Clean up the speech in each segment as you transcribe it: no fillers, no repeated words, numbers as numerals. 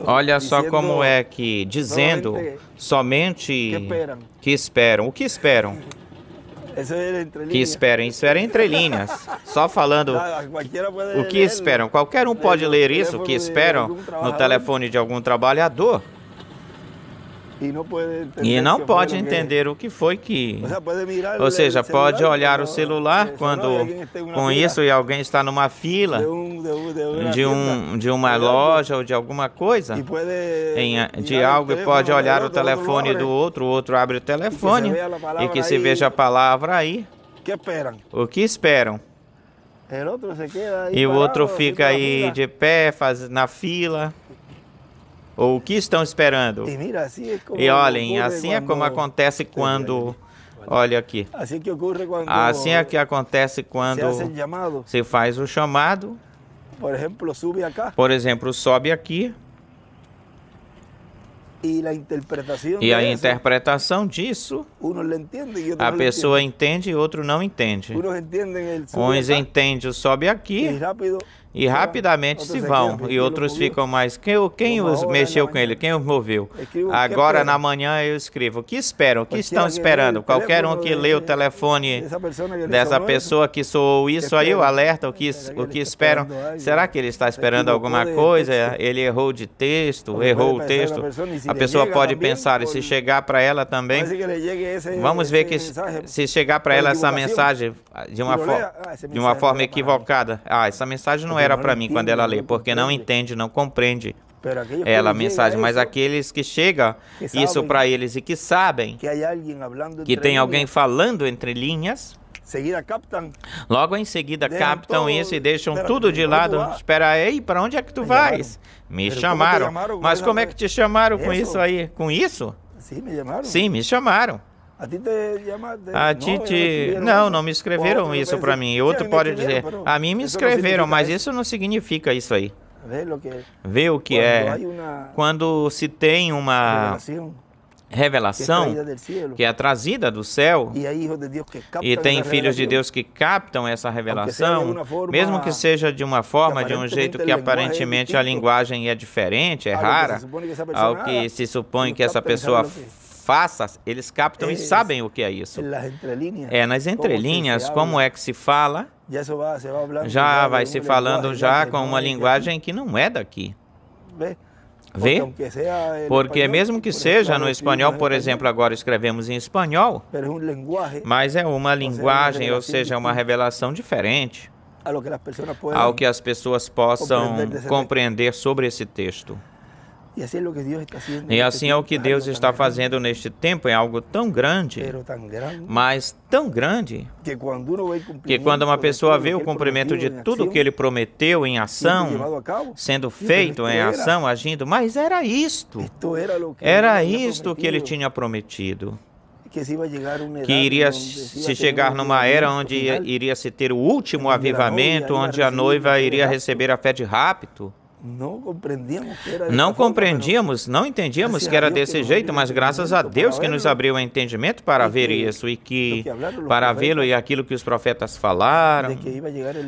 Olha só como é que, dizendo somente que esperam. O que esperam? Que esperam, isso era entre linhas. Só falando o que esperam. Qualquer um pode ler isso, o que esperam no telefone de algum trabalhador. E não pode entender o que foi que... Ou seja, pode olhar o celular quando com isso e alguém está numa fila de uma loja ou de alguma coisa, de algo, e pode olhar o telefone do outro, o outro abre o telefone e que se veja a palavra aí. O que esperam? E o outro fica aí de pé, na fila. Ou o que estão esperando? E olhem, assim é como acontece quando... Olha aqui. Assim é que acontece quando se faz o chamado. Por exemplo, sobe aqui. E a interpretação disso, a pessoa entende e outro não entende. Uns entendem o sobe aqui e rapidamente se vão. E outros ficam mais... Quem os mexeu com ele? Quem os moveu? Agora, na manhã, eu escrevo. O que esperam? O que estão esperando? Qualquer um que lê o telefone dessa pessoa que soou isso aí, o alerta, o que esperam. Será que ele está esperando alguma coisa? Ele errou de texto, errou o texto. A pessoa pode pensar, e se chegar para ela também... Vamos ver que se chegar para ela essa mensagem de uma forma equivocada. Essa mensagem não era para mim quando ela lê, porque não entende, não compreende ela a mensagem. Mas aqueles que chegam isso para eles e que sabem que tem alguém falando entre linhas, logo em seguida captam isso e deixam tudo de lado. Espera aí, para onde é que tu vais? Me chamaram. Mas como é que te chamaram com isso aí? Com isso? Sim, me chamaram. Não me escreveram isso para mim. E outro pode dizer, a mim me escreveram, mas isso não significa isso aí. Vê o que é. Quando se tem uma revelação que é trazida do céu, e tem filhos de Deus que captam essa revelação, mesmo que seja de uma forma, de um jeito que aparentemente a linguagem é diferente, é rara, ao que se supõe que essa pessoa faça, eles captam e sabem o que é isso. É nas entrelinhas, como é que se fala, já vai se falando já com uma linguagem que não é daqui. Vê? Porque mesmo que seja no espanhol, por exemplo, agora escrevemos em espanhol, mas é uma linguagem, ou seja, uma revelação diferente ao que as pessoas possam compreender sobre esse texto. E assim é o que Deus está fazendo neste tempo, é algo tão grande, mas tão grande, que quando uma pessoa vê o cumprimento de tudo que ele prometeu em ação, sendo feito em ação, agindo, mas era isto que ele tinha prometido, que iria se chegar numa era onde iria se ter o último avivamento, onde a noiva iria receber a fé de rapto. Não compreendíamos, não entendíamos que era desse jeito, mas graças a Deus que nos abriu o entendimento para ver isso e que, para vê-lo e aquilo que os profetas falaram,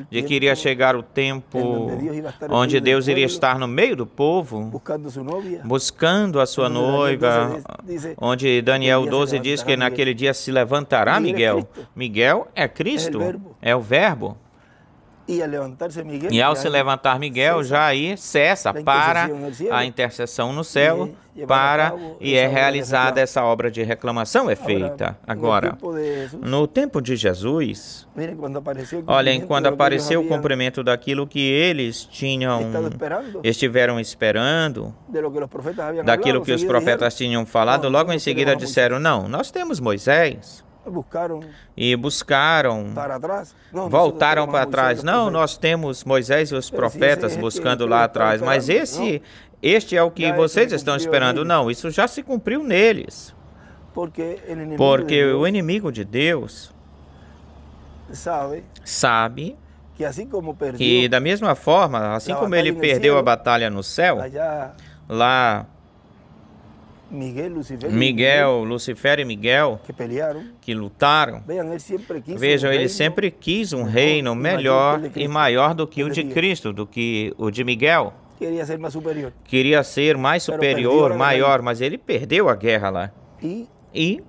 de que iria chegar o tempo onde Deus iria estar no meio do povo, buscando a sua noiva, onde Daniel 12 diz que naquele dia se levantará Miguel. Miguel é Cristo, é o Verbo. E ao se levantar Miguel, já aí cessa para a intercessão no céu, e é realizada essa obra de reclamação, é feita. Agora, no tempo de Jesus, olhem, quando apareceu o cumprimento daquilo que eles estiveram esperando, daquilo que os profetas tinham falado, logo em seguida disseram, não, nós temos Moisés. E buscaram, voltaram para trás. Não, nós temos Moisés e os profetas buscando lá atrás, mas este é o que vocês estão esperando. Não, isso já se cumpriu neles. Porque o inimigo de Deus sabe que da mesma forma, assim como ele perdeu a batalha no céu, lá Miguel, Lucifer e Miguel, que lutaram, vejam, ele sempre quis um reino melhor e maior do que o de Cristo, do que o de Miguel. Queria ser mais superior, maior, mas ele perdeu a guerra lá. E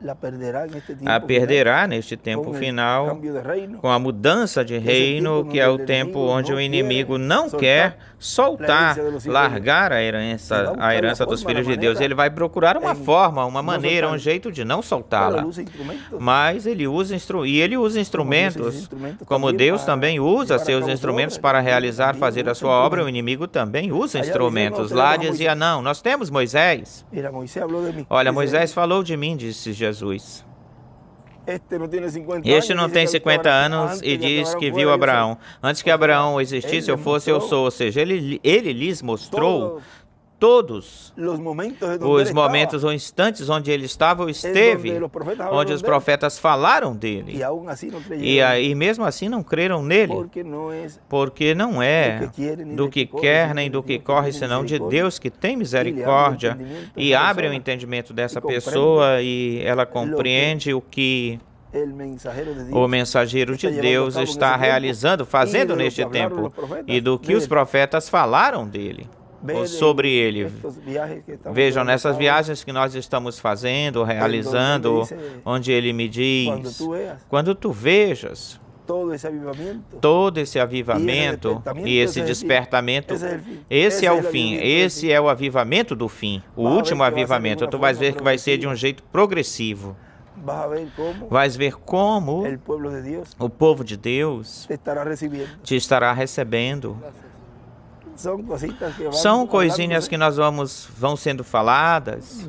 a perderá neste tempo final com a mudança de reino, que é o tempo onde o inimigo não quer soltar, largar a herança dos filhos de Deus. Ele vai procurar uma forma, uma maneira, um jeito de não soltá-la. Mas ele usa instrumentos, como Deus também usa seus instrumentos para realizar, fazer a sua obra. O inimigo também usa instrumentos. Lá dizia, não, nós temos Moisés. Olha, Moisés falou de mim, disse Jesus. Este não tem 50 anos e diz que viu Abraão. Antes que Abraão existisse, eu fosse, eu sou. Ou seja, ele lhes mostrou todos os momentos ou instantes onde ele estava ou esteve, onde os profetas falaram dele. E mesmo assim não creram nele, porque não é do que quer nem do que corre, senão de Deus, que tem misericórdia e abre o entendimento dessa pessoa, e ela compreende o que o mensageiro de Deus está realizando, fazendo neste tempo, e do que os profetas falaram dele, ou sobre ele. Vejam, nessas viagens que nós estamos fazendo, realizando, onde ele me diz, quando tu vejas todo esse avivamento e esse despertamento, esse é o fim, esse é o avivamento do fim, o último avivamento. Tu vais ver que vai ser de um jeito progressivo. Vais ver como o povo de Deus te estará recebendo. São coisinhas que vão sendo faladas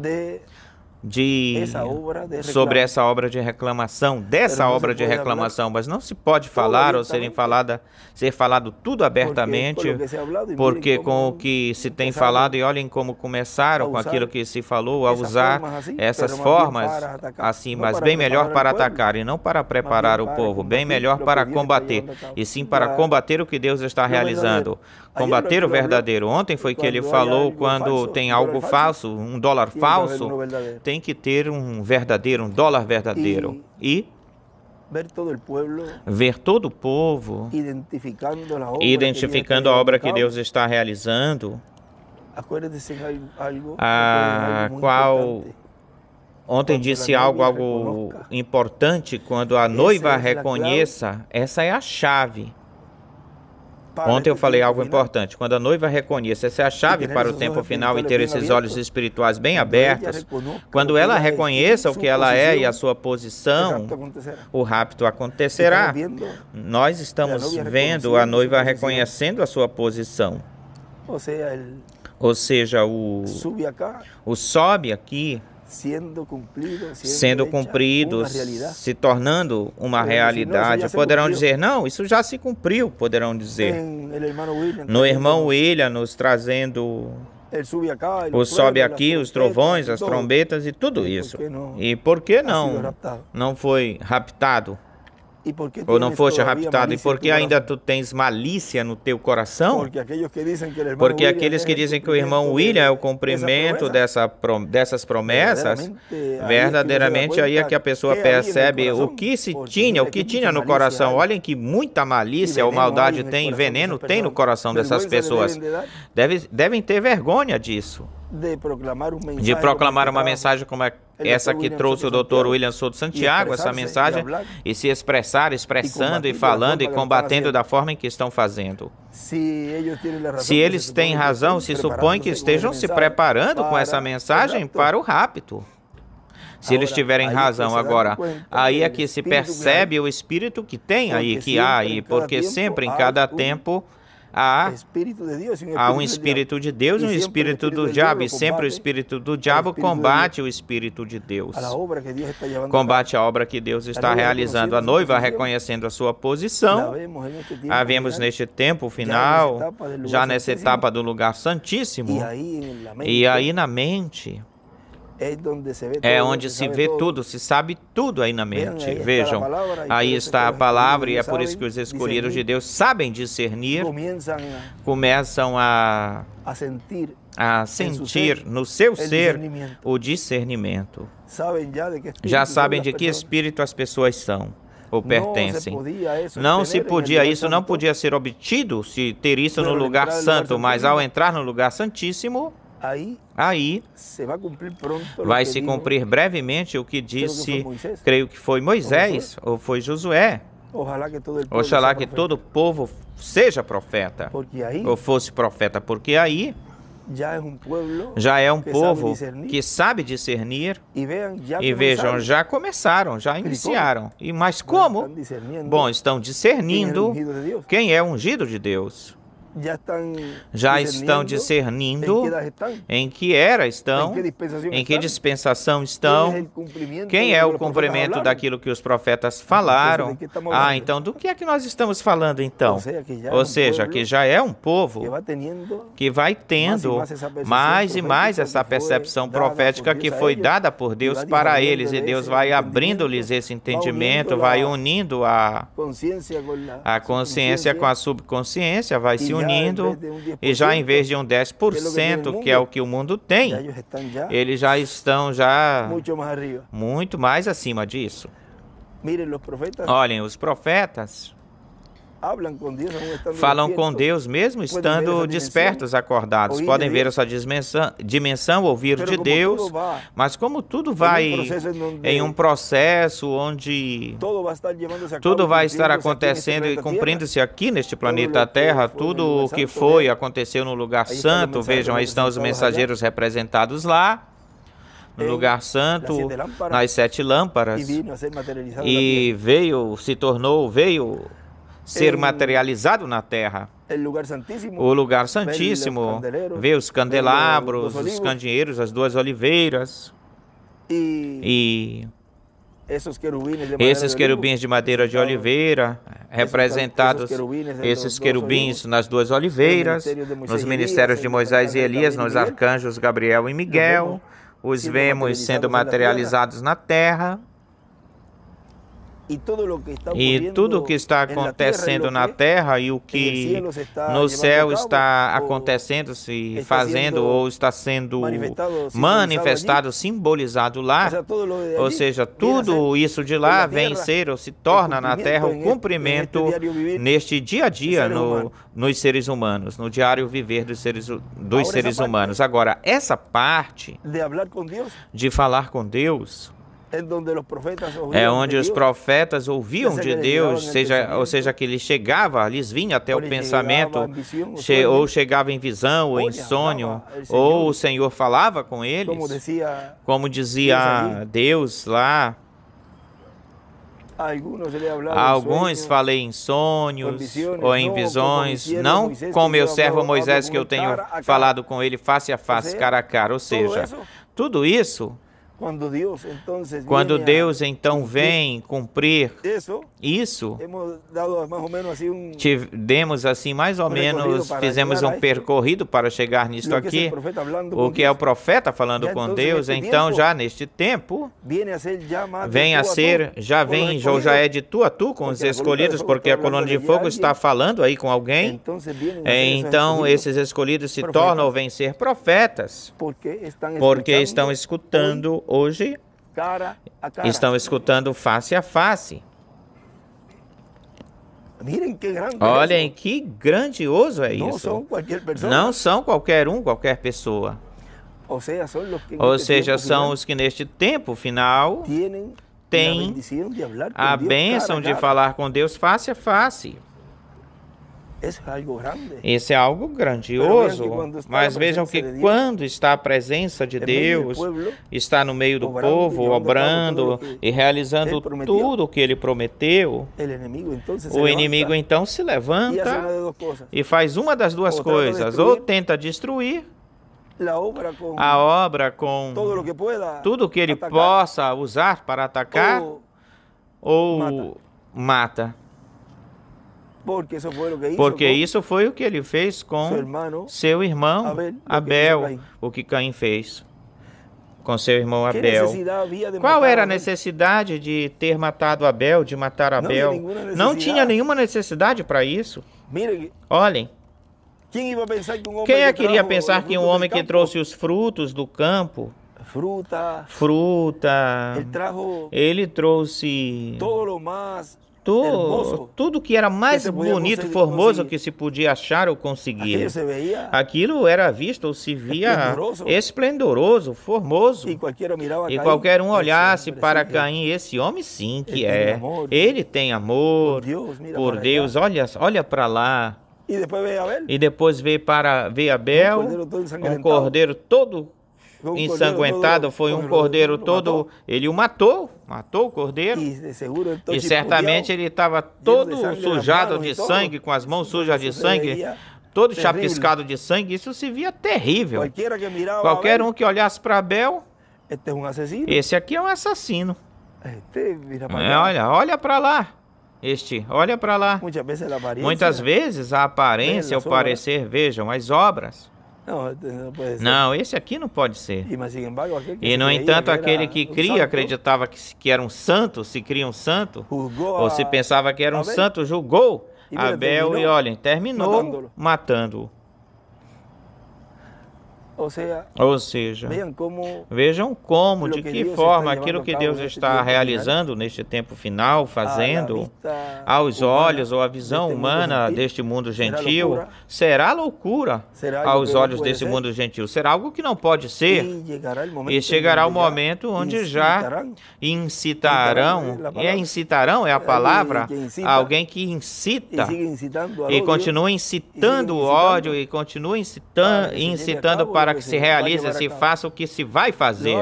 sobre essa obra de reclamação, dessa obra de reclamação, mas não se pode falar ou ser falado tudo abertamente, porque com o que se tem falado, e olhem como começaram com aquilo que se falou, a usar essas formas assim, mas bem melhor para atacar e não para preparar o povo, bem melhor para combater, e sim para combater o que Deus está realizando, combater o verdadeiro. Ontem foi que ele falou, quando tem algo falso, um dólar falso, tem que ter um dólar verdadeiro. E ver todo o povo identificando a obra que Deus está realizando, a qual ontem disse algo importante, quando a noiva reconheça, essa é a chave. Ontem eu falei algo importante. Quando a noiva reconhece, essa é a chave para o tempo final, e ter esses olhos espirituais bem abertos. Quando ela reconheça o que ela é e a sua posição, o rapto acontecerá. Nós estamos vendo a noiva reconhecendo a sua posição. Ou seja, o sobe aqui, sendo cumprido, se tornando uma realidade. Poderão dizer, não, isso já se cumpriu, poderão dizer. No irmão William, nos trazendo o sobe aqui, os trovões, as trombetas e tudo isso. E por que não foi raptado? Ou não foste raptado? E por que ainda tu tens malícia no teu coração? Porque aqueles que dizem que o irmão William é o cumprimento dessas promessas, verdadeiramente aí é que a pessoa percebe o que tinha no coração. Olhem que muita malícia ou maldade tem, veneno tem no coração dessas pessoas. Devem ter vergonha disso, de proclamar uma mensagem como essa que trouxe o Dr. William Souto Santiago, essa mensagem, e se expressando e falando e combatendo da forma em que estão fazendo. Se eles têm razão, se supõe que estejam se preparando com essa mensagem para o rapto. Se eles tiverem razão agora, aí é que se percebe o espírito que tem aí, que há aí, porque sempre, em cada tempo, há um espírito de Deus e um espírito do diabo, e sempre o espírito do diabo combate o espírito de Deus, combate a obra que Deus está realizando. A noiva reconhecendo a sua posição, havemos neste tempo final, já nessa etapa do lugar santíssimo, e aí na mente é onde se vê tudo, se sabe tudo aí na mente. Vejam, aí está a palavra, e é por isso que os escolhidos de Deus sabem discernir, começam a sentir no seu ser o discernimento. Já sabem de que espírito as pessoas são, ou pertencem. Não se podia, isso não podia ser obtido se ter isso no lugar santo, mas ao entrar no lugar santíssimo, aí vai se cumprir brevemente o que disse, creio que foi Moisés ou foi Josué. Oxalá que todo o povo seja profeta, ou fosse profeta, porque aí já é um povo que sabe discernir. E vejam, já começaram, já iniciaram. Mas como? Bom, estão discernindo quem é ungido de Deus. Já estão discernindo em que era estão, em que dispensação estão, quem é o cumprimento daquilo que os profetas falaram. Então do que é que nós estamos falando então? Ou seja, que já é um povo que vai tendo mais e mais essa percepção profética que foi dada por Deus para eles, e Deus vai abrindo-lhes esse entendimento, vai unindo a consciência com a subconsciência, vai se unindo, e já em vez de um 10%, que é o que o mundo tem, eles já estão muito mais acima disso. Olhem, os profetas falam com Deus mesmo estando despertos, acordados. Podem ver essa dimensão, ouvir de Deus, mas como tudo vai em um processo onde tudo vai estar acontecendo e cumprindo-se aqui neste planeta Terra, tudo o que foi, aconteceu no lugar santo. Vejam, aí estão os mensageiros representados lá, no lugar santo, nas 7 lâmpadas, e veio ser materializado na terra. O lugar santíssimo, vê os candelabros, os candeeiros, as 2 oliveiras, e esses querubins de madeira de oliveira, representados, esses querubins nas 2 oliveiras, nos ministérios de Moisés e Elias, nos arcanjos Gabriel e Miguel, os vemos sendo materializados na terra. E tudo o que está acontecendo na terra e o que no céu está acontecendo, se fazendo ou está sendo manifestado, simbolizado lá, ou seja, tudo isso de lá vem ser ou se torna na terra o cumprimento neste dia a dia nos seres humanos, no diário viver dos seres humanos. Agora, essa parte de falar com Deus é onde os profetas ouviam de Deus, ou seja, que lhes vinha até o pensamento, ou chegava em visão, ou em sonho, ou o Senhor falava com eles, como dizia Deus lá. Alguns falei em sonhos ou em visões, não com meu servo Moisés, que eu tenho falado com ele face a face, cara a cara, ou seja, tudo isso, quando Deus então vem cumprir isso, demos assim mais ou menos, fizemos um percorrido para chegar nisto aqui, o que é o profeta falando com Deus. Então já neste tempo, já é de tu a tu com os escolhidos, porque a coluna de fogo está falando aí com alguém. Então esses escolhidos se tornam ou vêm ser profetas, porque estão escutando hoje, estão escutando face a face. Olhem que grandioso é isso. Não são qualquer um, qualquer pessoa. Ou seja, são os que neste tempo final têm a bênção de falar com Deus face a face. Isso é algo grandioso, mas vejam que quando está a presença de Deus, está no meio do povo, obrando e realizando tudo o que Ele prometeu, o inimigo então se levanta e faz uma das 2 coisas, ou tenta destruir a obra com tudo o que ele possa usar para atacar, ou mata. Porque isso foi o que ele fez com seu irmão Abel, o que Caim fez com seu irmão Abel. Qual era a necessidade de ter matado Abel, de matar Abel? Não tinha nenhuma necessidade para isso. Olhem, quem é que iria pensar que um homem que trouxe os frutos do campo, fruta, ele trouxe matou tudo que era mais bonito, formoso que se podia achar ou conseguir. Aquilo era visto ou se via esplendoroso, formoso. E qualquer um olhasse para Caim, esse homem sim que é. Ele tem amor por Deus, olha para lá. E depois veio Abel, um cordeiro todo ensanguentado, foi um cordeiro todo, ele o matou o cordeiro, e certamente ele estava todo sujado de sangue, com as mãos sujas de sangue, todo chapiscado de sangue. Isso se via terrível. Qualquer um que olhasse para Abel, esse aqui é um assassino. Olha para lá. Olha para lá. Muitas vezes a aparência, o parecer, vejam, as obras. Não, esse aqui não pode ser. E, no entanto, aquele que cria, acreditava que era um santo, se cria um santo, ou se pensava que era um santo, julgou Abel e, olhem, terminou matando-o. Ou seja, vejam como, de que forma aquilo que Deus está realizando neste tempo final, fazendo aos olhos ou à visão humana deste mundo gentil, será loucura aos olhos desse mundo gentil. Será algo que não pode ser. E chegará o momento onde já incitarão, incitarão é a palavra, alguém que incita e continua incitando o ódio e continua incitando para que se realize, se faça o que se vai fazer.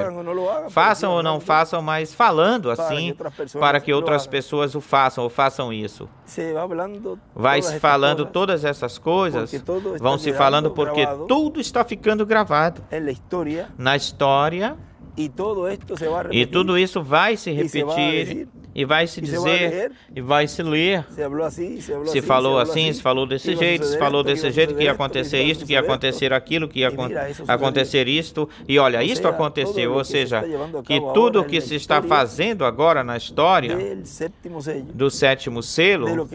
Façam ou não façam, mas falando assim, para que outras pessoas o façam ou façam isso. Vai se falando todas essas coisas, vão se falando porque tudo está ficando gravado na história. E tudo isso vai se repetir, e vai se dizer, e vai se ler. Se falou assim, se falou desse jeito, se falou desse jeito, que ia acontecer isso, que ia acontecer aquilo, que ia acontecer isto. E olha, isto aconteceu, ou seja, que tudo o que se está fazendo agora na história do sétimo selo,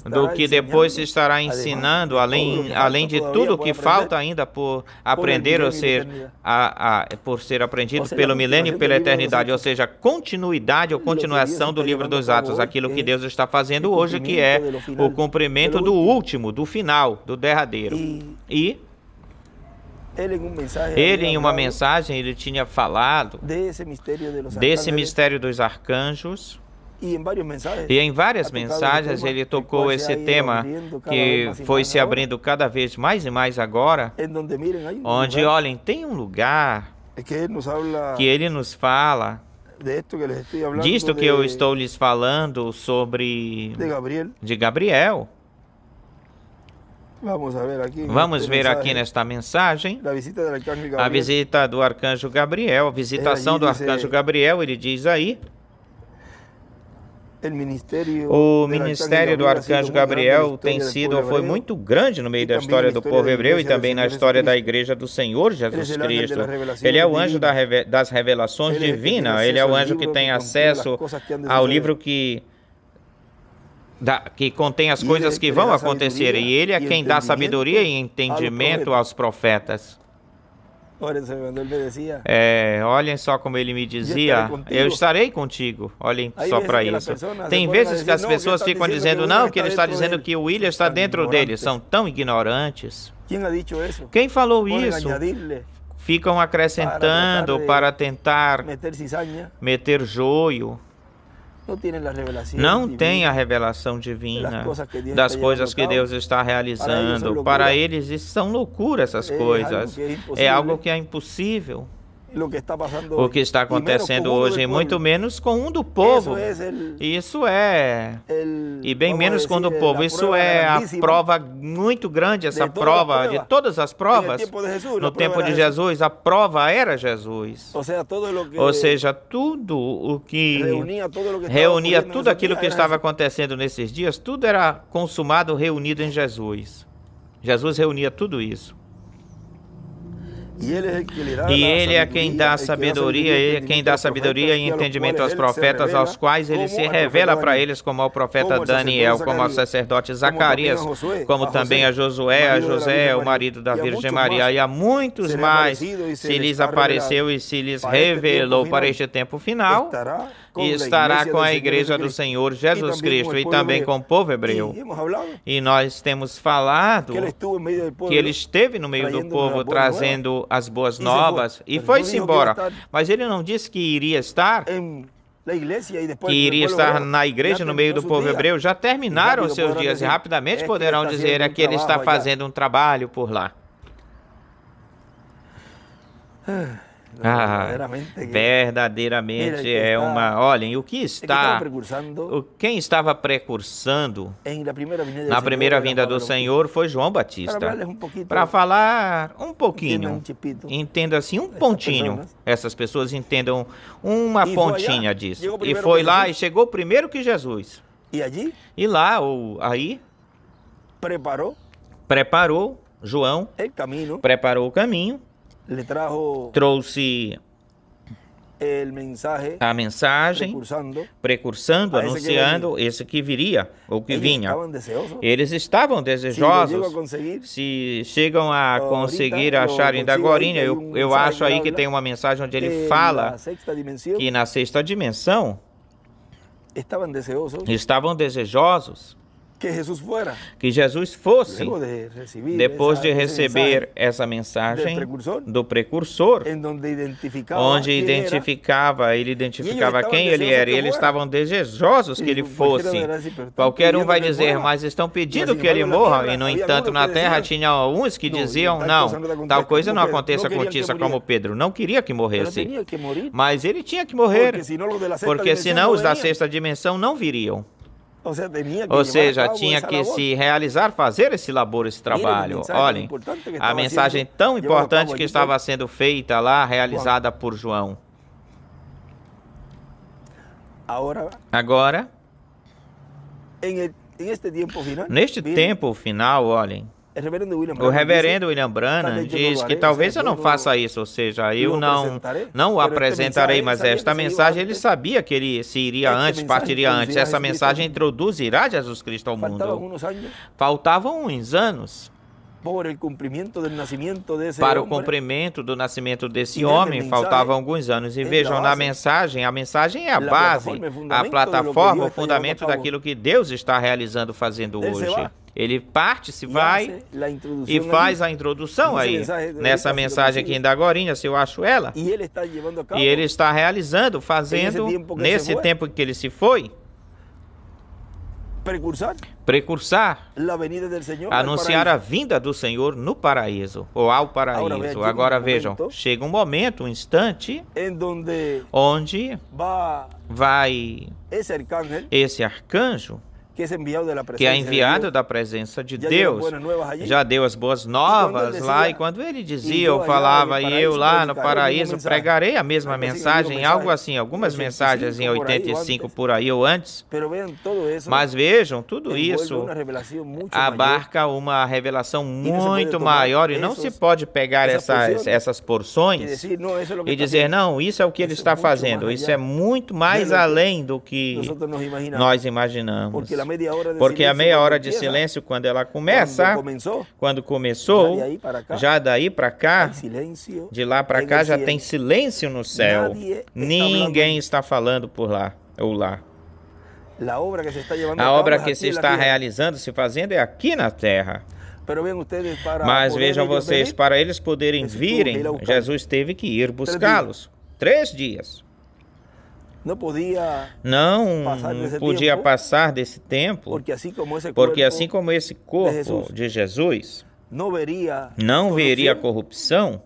do que depois se estará ensinando, além de tudo que falta ainda por aprender ou por ser aprendido pelo milênio e pela eternidade, ou seja, continuidade ou continuação do livro dos Atos, aquilo que Deus está fazendo hoje, que é o cumprimento do último, do final, do derradeiro. E ele, em uma mensagem, ele tinha falado desse mistério dos arcanjos. E em várias mensagens ele tocou esse tema que foi se abrindo cada vez mais e mais agora, onde, olhem, tem um lugar que ele nos fala, disto que eu estou lhes falando sobre de Gabriel. Vamos ver aqui nesta mensagem a visita do arcanjo Gabriel, a visitação do arcanjo Gabriel. Ele diz aí: o ministério do arcanjo Gabriel foi muito grande no meio da história do povo hebreu e também na história da igreja do Senhor Jesus Cristo. Ele é o anjo das revelações divinas. Ele é o anjo que tem acesso ao livro que contém as coisas que vão acontecer. E ele é quem dá sabedoria e entendimento aos profetas. Olhem só como ele me dizia: eu estarei contigo. Olhem só para isso. Tem vezes que as pessoas ficam dizendo, não, que ele está dizendo que o William está dentro dele. São tão ignorantes. Quem falou isso? Ficam acrescentando para tentar meter joio. Não tem a revelação divina das coisas que Deus está realizando. Para eles, isso são loucuras, essas coisas. É algo que é impossível. O que está acontecendo hoje, e muito menos com um do povo. Isso é, e bem menos com um do povo. Isso é a prova muito grande, essa prova de todas as provas. No tempo de Jesus, a prova era Jesus. Ou seja, tudo o que reunia tudo aquilo que estava acontecendo nesses dias, tudo era consumado, reunido em Jesus. Jesus reunia tudo isso. E ele é quem dá sabedoria, e entendimento aos profetas, aos quais ele se revela para eles, como ao profeta Daniel, como ao sacerdote Zacarias, como também a Josué, a José, o marido da Virgem Maria, e a muitos mais se lhes apareceu e se lhes revelou para este tempo final, e estará com a igreja do Senhor Jesus Cristo e também com o povo hebreu. E nós temos falado que ele esteve no meio do povo trazendo as boas novas e foi-se embora. Mas ele não disse que iria estar na igreja no meio do povo hebreu. Já terminaram os seus dias e rapidamente poderão dizer que ele está fazendo um trabalho por lá. Verdadeiramente é uma... Olhem, o que está... Quem estava precursando na primeira vinda do Senhor foi João Batista. Para falar um pouquinho, entenda assim, um pontinho. Essas pessoas entendam uma pontinha disso. E foi lá e chegou primeiro que Jesus. E lá, ou aí, preparou João, preparou o caminho, trouxe a mensagem, precursando, anunciando esse que viria, ou que vinha. Eles estavam desejosos. Se chegam a conseguir achar ainda agorinha, eu acho aí que tem uma mensagem onde ele fala que na sexta dimensão estavam desejosos que Jesus fosse, depois de receber essa mensagem do precursor, onde ele identificava quem ele era, e eles estavam desejosos que ele fosse. Qualquer um vai dizer, mas estão pedindo que ele morra, e no entanto na terra tinha uns que diziam, não, tal coisa não aconteça com Tissa, como Pedro, não queria que morresse, mas ele tinha que morrer, porque senão os da sexta dimensão não viriam. Ou seja, tinha que se realizar, fazer esse labor, esse trabalho. Olhem, a mensagem tão importante que estava sendo feita lá, realizada por João. Agora, neste tempo final, olhem, o reverendo William Branham diz que talvez eu não faça isso, ou seja, eu não o apresentarei, mas esta mensagem ele sabia que ele se iria antes, partiria antes. Essa mensagem introduzirá Jesus Cristo ao mundo. Faltavam uns anos para o cumprimento do nascimento desse homem, faltavam alguns anos. E vejam, na mensagem, a mensagem é a base, a plataforma, o fundamento daquilo que Deus está realizando, fazendo hoje. Ele parte, se vai e faz a introdução aí, nessa mensagem aqui ainda agorinha, se eu acho ela. E ele está realizando, fazendo, nesse tempo que ele se foi, precursar, anunciar a vinda do Senhor no paraíso, ou ao paraíso. Agora vejam, chega um momento, um instante, onde vai esse arcanjo, que é enviado da presença de Deus, já deu as boas novas lá, e quando ele dizia, eu falava, e eu lá no paraíso pregarei a mesma mensagem, algo assim, algumas mensagens em 85 por aí ou antes, mas vejam, tudo isso abarca uma revelação muito maior, e não se pode pegar essas porções e dizer, não, isso é o que ele está fazendo, isso é muito mais além do que nós imaginamos. Porque a meia hora de silêncio, quando ela começa, quando começou, já daí para cá, de lá para cá, já tem silêncio no céu. Ninguém está falando por lá ou lá. A obra que se está realizando, se fazendo, é aqui na terra. Mas vejam vocês, para eles poderem virem, Jesus teve que ir buscá-los. 3 dias. Não podia passar desse tempo, porque assim como esse corpo de Jesus não veria corrupção,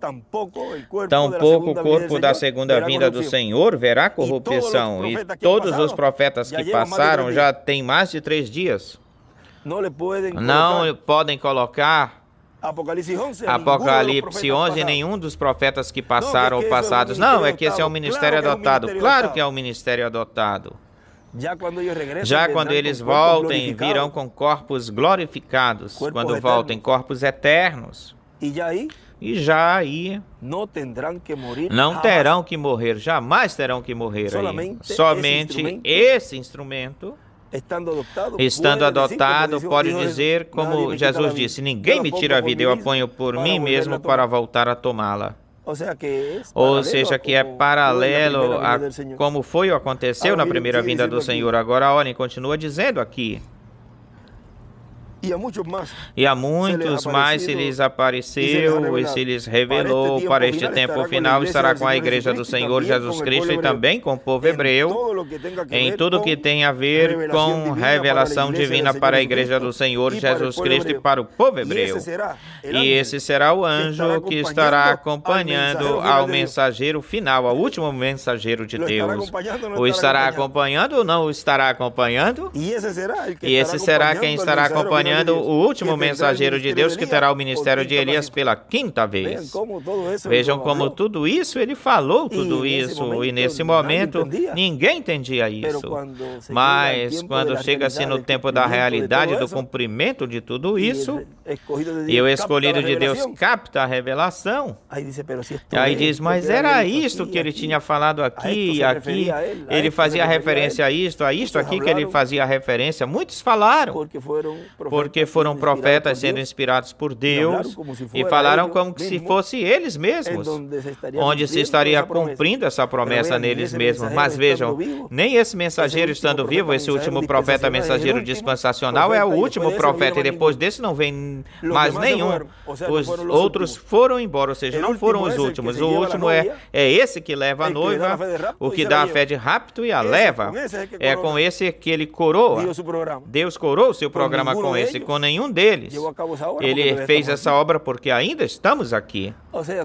tampouco o corpo da segunda vinda do Senhor verá corrupção. E todos os profetas que passaram já têm mais de 3 dias. Não podem colocar Apocalipse 11, nenhum dos profetas que passaram ou passados. Não, é que esse é o ministério adotado. Claro que é o ministério adotado. Já quando eles voltem, virão com corpos glorificados. Quando voltem, corpos eternos. e já aí não terão que morrer, jamais terão que morrer aí. Somente esse instrumento, estando adotado, pode dizer, como Jesus disse, ninguém me tira a vida, eu a ponho por mim mesmo para voltar a tomá-la. Ou seja, que é paralelo a como foi ou aconteceu na primeira vinda do Senhor. Agora, olhem, continua dizendo aqui. E a muitos mais se lhes apareceu e se lhes revelou. Para este tempo final estará com a igreja do Senhor Jesus Cristo e também com o povo hebreu, em tudo que tem a ver com revelação divina para a igreja do Senhor Jesus Cristo e para o povo hebreu. E esse será o anjo que estará acompanhando ao mensageiro final, ao último mensageiro de Deus. O estará acompanhando ou não o estará acompanhando? E esse será quem estará acompanhando o último mensageiro de Deus, que terá o ministério de Elias pela quinta vez. Vejam como tudo isso, ele falou tudo isso, e nesse momento ninguém entendia isso. Mas quando chega-se no tempo da realidade, do cumprimento de tudo isso, e o escolhido de Deus capta a revelação, aí diz, mas era isto que ele tinha falado aqui e aqui, ele fazia referência a isto aqui que ele fazia referência. Muitos falaram, porque foram profetas sendo inspirados por Deus e falaram como se fosse eles mesmos, onde se estaria cumprindo essa promessa neles mesmos. Mas vejam, nem esse mensageiro estando vivo, esse último profeta mensageiro dispensacional é o último profeta, e depois desse não vem mais nenhum. Os outros foram embora, ou seja, não foram os últimos. O último é esse que leva a noiva, o que dá a fé de rapto e a leva. É com esse que ele coroa. Deus coroou o seu programa com esse. Com nenhum deles. Ele fez essa obra porque ainda estamos aqui.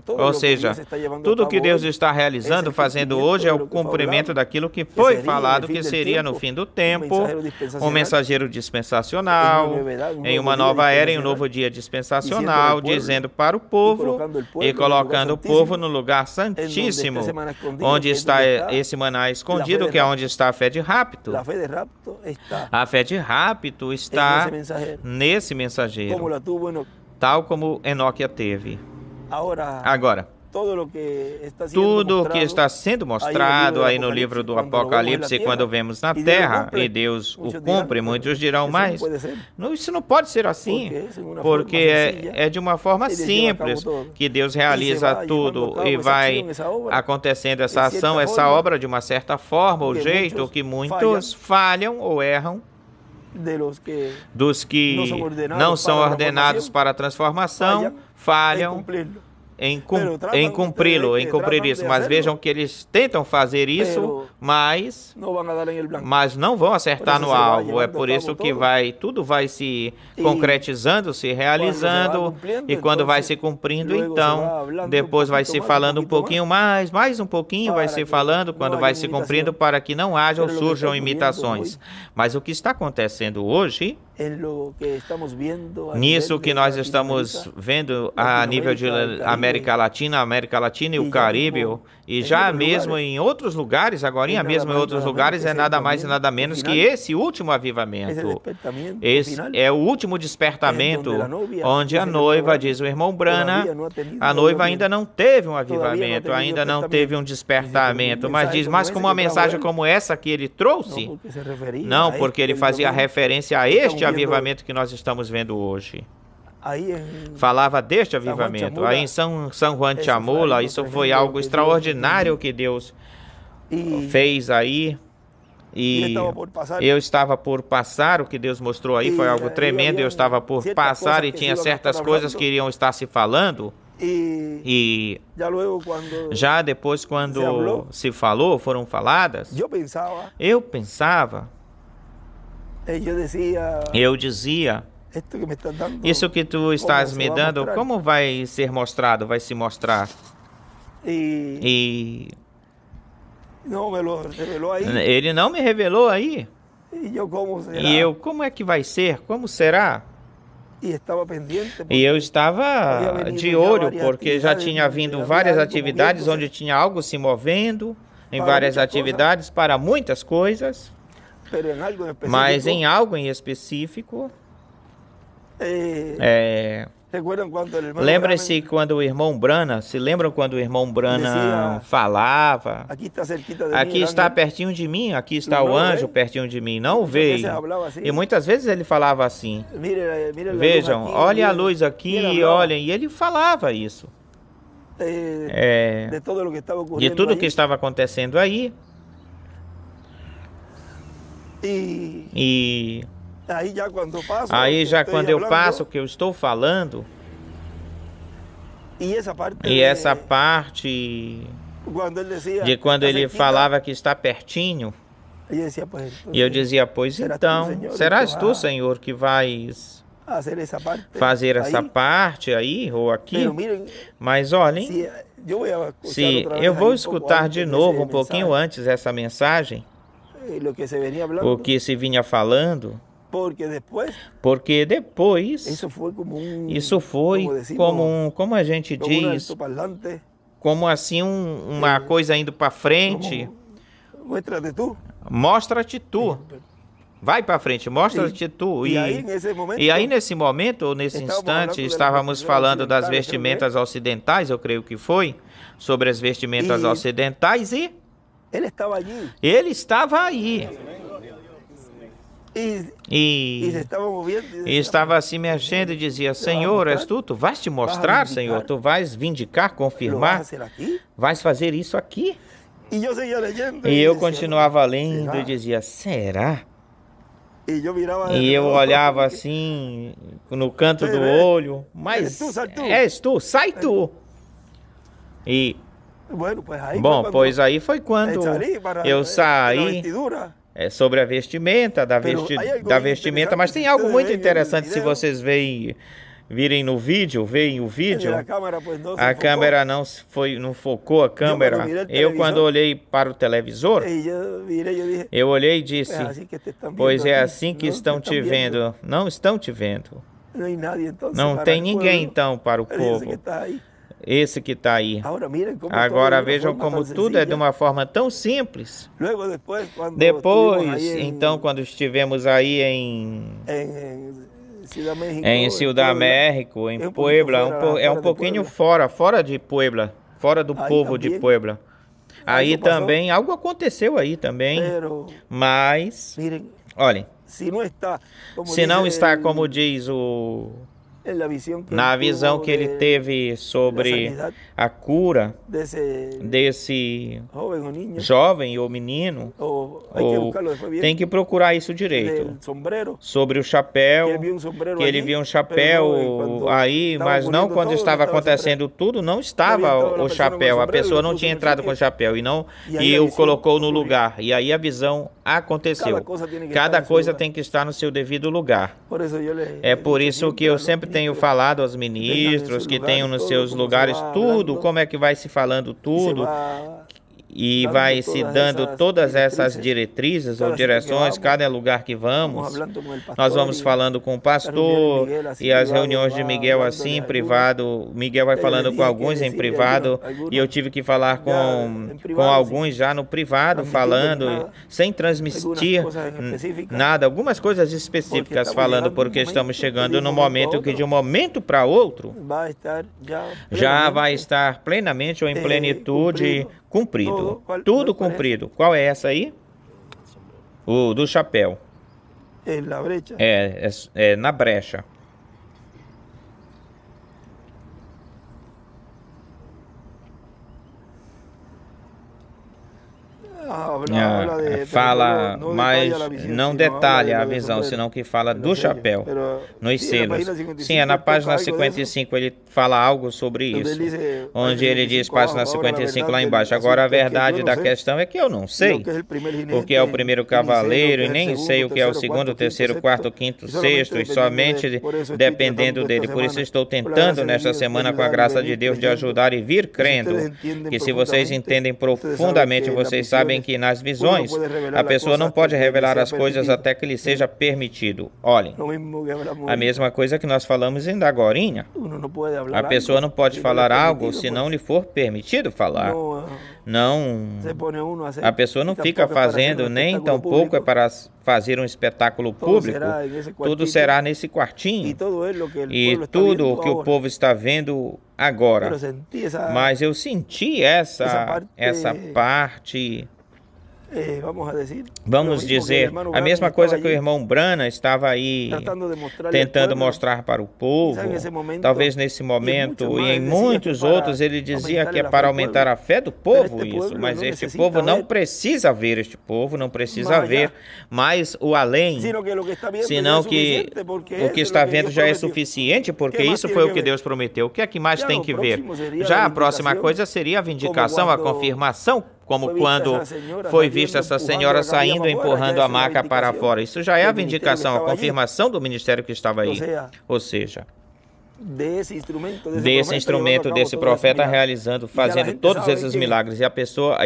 Ou seja, tudo que Deus está realizando, fazendo hoje, é o cumprimento daquilo que foi falado que seria no fim do tempo, um mensageiro dispensacional, em uma nova era, em um novo dia dispensacional, dizendo para o povo e colocando o povo no lugar santíssimo, onde está esse maná escondido, que é onde está a fé de rapto. A fé de rapto está nesse mensageiro, tal como Enoque a teve. Agora, tudo o que está sendo mostrado aí no livro do Apocalipse, quando vemos na terra, e Deus o cumpre, muitos dirão, mas isso não pode ser assim, porque é de uma forma simples que Deus realiza tudo e vai acontecendo essa ação, essa obra de uma certa forma, ou jeito que muitos falham ou erram, dos que não são ordenados para a transformação, falham em cumpri-lo, em cumprir isso. Mas vejam que eles tentam fazer isso, mas não vão acertar no alvo. É por isso que tudo vai se concretizando, se realizando, e quando vai se cumprindo, então, depois vai se falando um pouquinho mais um pouquinho vai se falando, quando vai se cumprindo, para que não haja ou surjam imitações. Mas o que está acontecendo hoje, nisso que nós estamos vendo a nível de América Latina e o Caribe, e já mesmo em outros lugares, agora mesmo em outros lugares, é nada mais e nada menos que esse último avivamento. Esse é o último despertamento, onde a noiva, diz o irmão Branham, a noiva ainda não teve um avivamento, ainda não teve um despertamento, mas diz, mas com uma mensagem como essa que ele trouxe? Não, porque ele fazia referência a este avivamento que nós estamos vendo hoje. Falava deste avivamento. Aí em São Juan de Chamula, isso foi algo extraordinário que Deus fez aí. E eu estava por passar, o que Deus mostrou aí foi algo tremendo. Eu estava por passar e tinha certas coisas que iriam estar se falando. E já depois, quando se falou, foram faladas, eu pensava, eu dizia, isso que tu estás me dando, como vai ser mostrado, vai se mostrar? E ele não me revelou aí. E eu, como é que vai ser? Como será? E eu estava de olho, porque já tinha vindo várias atividades onde tinha algo se movendo, em várias atividades para muitas coisas, mas em algo em específico, Lembrem-se quando o irmão Branham, se lembram quando o irmão Branham falava, aqui está pertinho de mim, aqui está o anjo pertinho de mim, não o veio. E muitas vezes ele falava assim, vejam, olhem a luz aqui, olhem, e ele falava isso. De tudo que estava acontecendo aí. E aí já quando eu passo o que eu estou falando, e essa parte de quando ele falava que está pertinho, e eu dizia, pois então, serás tu, Senhor, que vais fazer essa parte aí ou aqui? Mas olhem, se eu vou escutar de novo um pouquinho antes essa mensagem, o que se vinha falando, porque depois isso foi como a gente diz, como assim uma coisa indo para frente. Mostra-te tu. Vai para frente, mostra-te tu. E aí nesse momento, ou nesse instante, estávamos falando das vestimentas ocidentais, eu creio que foi, sobre as vestimentas ocidentais, e ele estava aí. E estava se mexendo e dizia, Senhor, és tu? Tu vais te mostrar, Senhor? Tu vais vindicar, confirmar? Vais fazer isso aqui? E eu continuava lendo e dizia, será? E eu olhava assim, no canto do olho, mas és tu, sai tu. E, bom, pois aí foi quando eu saí sobre a vestimenta, da vestimenta, mas tem algo muito interessante se vocês virem no vídeo, veem o vídeo, a câmera não focou a câmera. Eu quando olhei para o televisor, eu olhei e disse, pois é assim que estão te vendo. Não estão te vendo. Não tem ninguém então para o povo. Esse que está aí. Agora vejam como tudo é de uma forma tão simples. Depois, então, quando estivemos aí em Ciudad México, em Puebla, é um pouquinho fora de Puebla, fora do povo de Puebla. Aí também, algo aconteceu aí também, mas, olhem, se não está como diz na visão que ele teve sobre a cura desse jovem ou menino, tem que procurar isso direito. Sobre o chapéu, que ele viu um chapéu aí, mas não quando estava acontecendo tudo, não estava o chapéu. A pessoa não tinha entrado com o chapéu e o colocou no lugar. E aí a visão aconteceu. Cada coisa tem que estar no seu devido lugar. É por isso que eu sempre tenho falado aos ministros que tenham nos seus lugares tudo, como é que vai se falando tudo e vai se dando todas essas diretrizes ou direções, cada lugar que vamos. Nós vamos falando com o pastor e as reuniões de Miguel assim, em privado. Miguel vai falando com alguns em privado e eu tive que falar com alguns já no privado, falando, sem transmitir nada, algumas coisas específicas falando, porque estamos chegando no momento que de um momento para outro já vai estar plenamente ou em plenitude cumprido, tudo cumprido. Qual é essa aí? O do chapéu. É na brecha. Fala, mas não detalha a visão, senão que fala do chapéu, nos selos. Sim, é na página 55, ele fala algo sobre isso, onde ele diz, página 55 lá embaixo. Agora, a verdade da questão é que eu não sei o que é o primeiro cavaleiro, e nem sei o que é o segundo, terceiro, quarto, quinto, sexto, e somente dependendo dele. Por isso estou tentando, nesta semana, com a graça de Deus, de ajudar e vir crendo, que se vocês entendem profundamente, vocês sabem que nas visões a pessoa não pode revelar as coisas até que lhe seja permitido. Olhem, a mesma coisa que nós falamos ainda agorinha. A pessoa não pode falar algo se não lhe for permitido falar. Não, a pessoa não fica fazendo, nem tampouco é para fazer um espetáculo público. Tudo será nesse quartinho. E tudo o que o povo está vendo agora. Mas eu senti essa parte... Vamos dizer, a mesma coisa que o irmão Branham estava aí tentando mostrar para o povo. Talvez nesse momento e em muitos outros ele dizia que é para aumentar a fé do povo isso, mas este povo não precisa ver, este povo não precisa ver mais o além, senão que o que está vendo já é suficiente, porque isso foi o que Deus prometeu. O que é que mais tem que ver? Já a próxima coisa seria a vindicação, a confirmação, como quando foi vista essa senhora saindo e empurrando a maca para fora. Isso já é a vindicação, a confirmação do ministério que estava aí. Ou seja, desse instrumento, desse profeta realizando, fazendo todos esses milagres. E a pessoa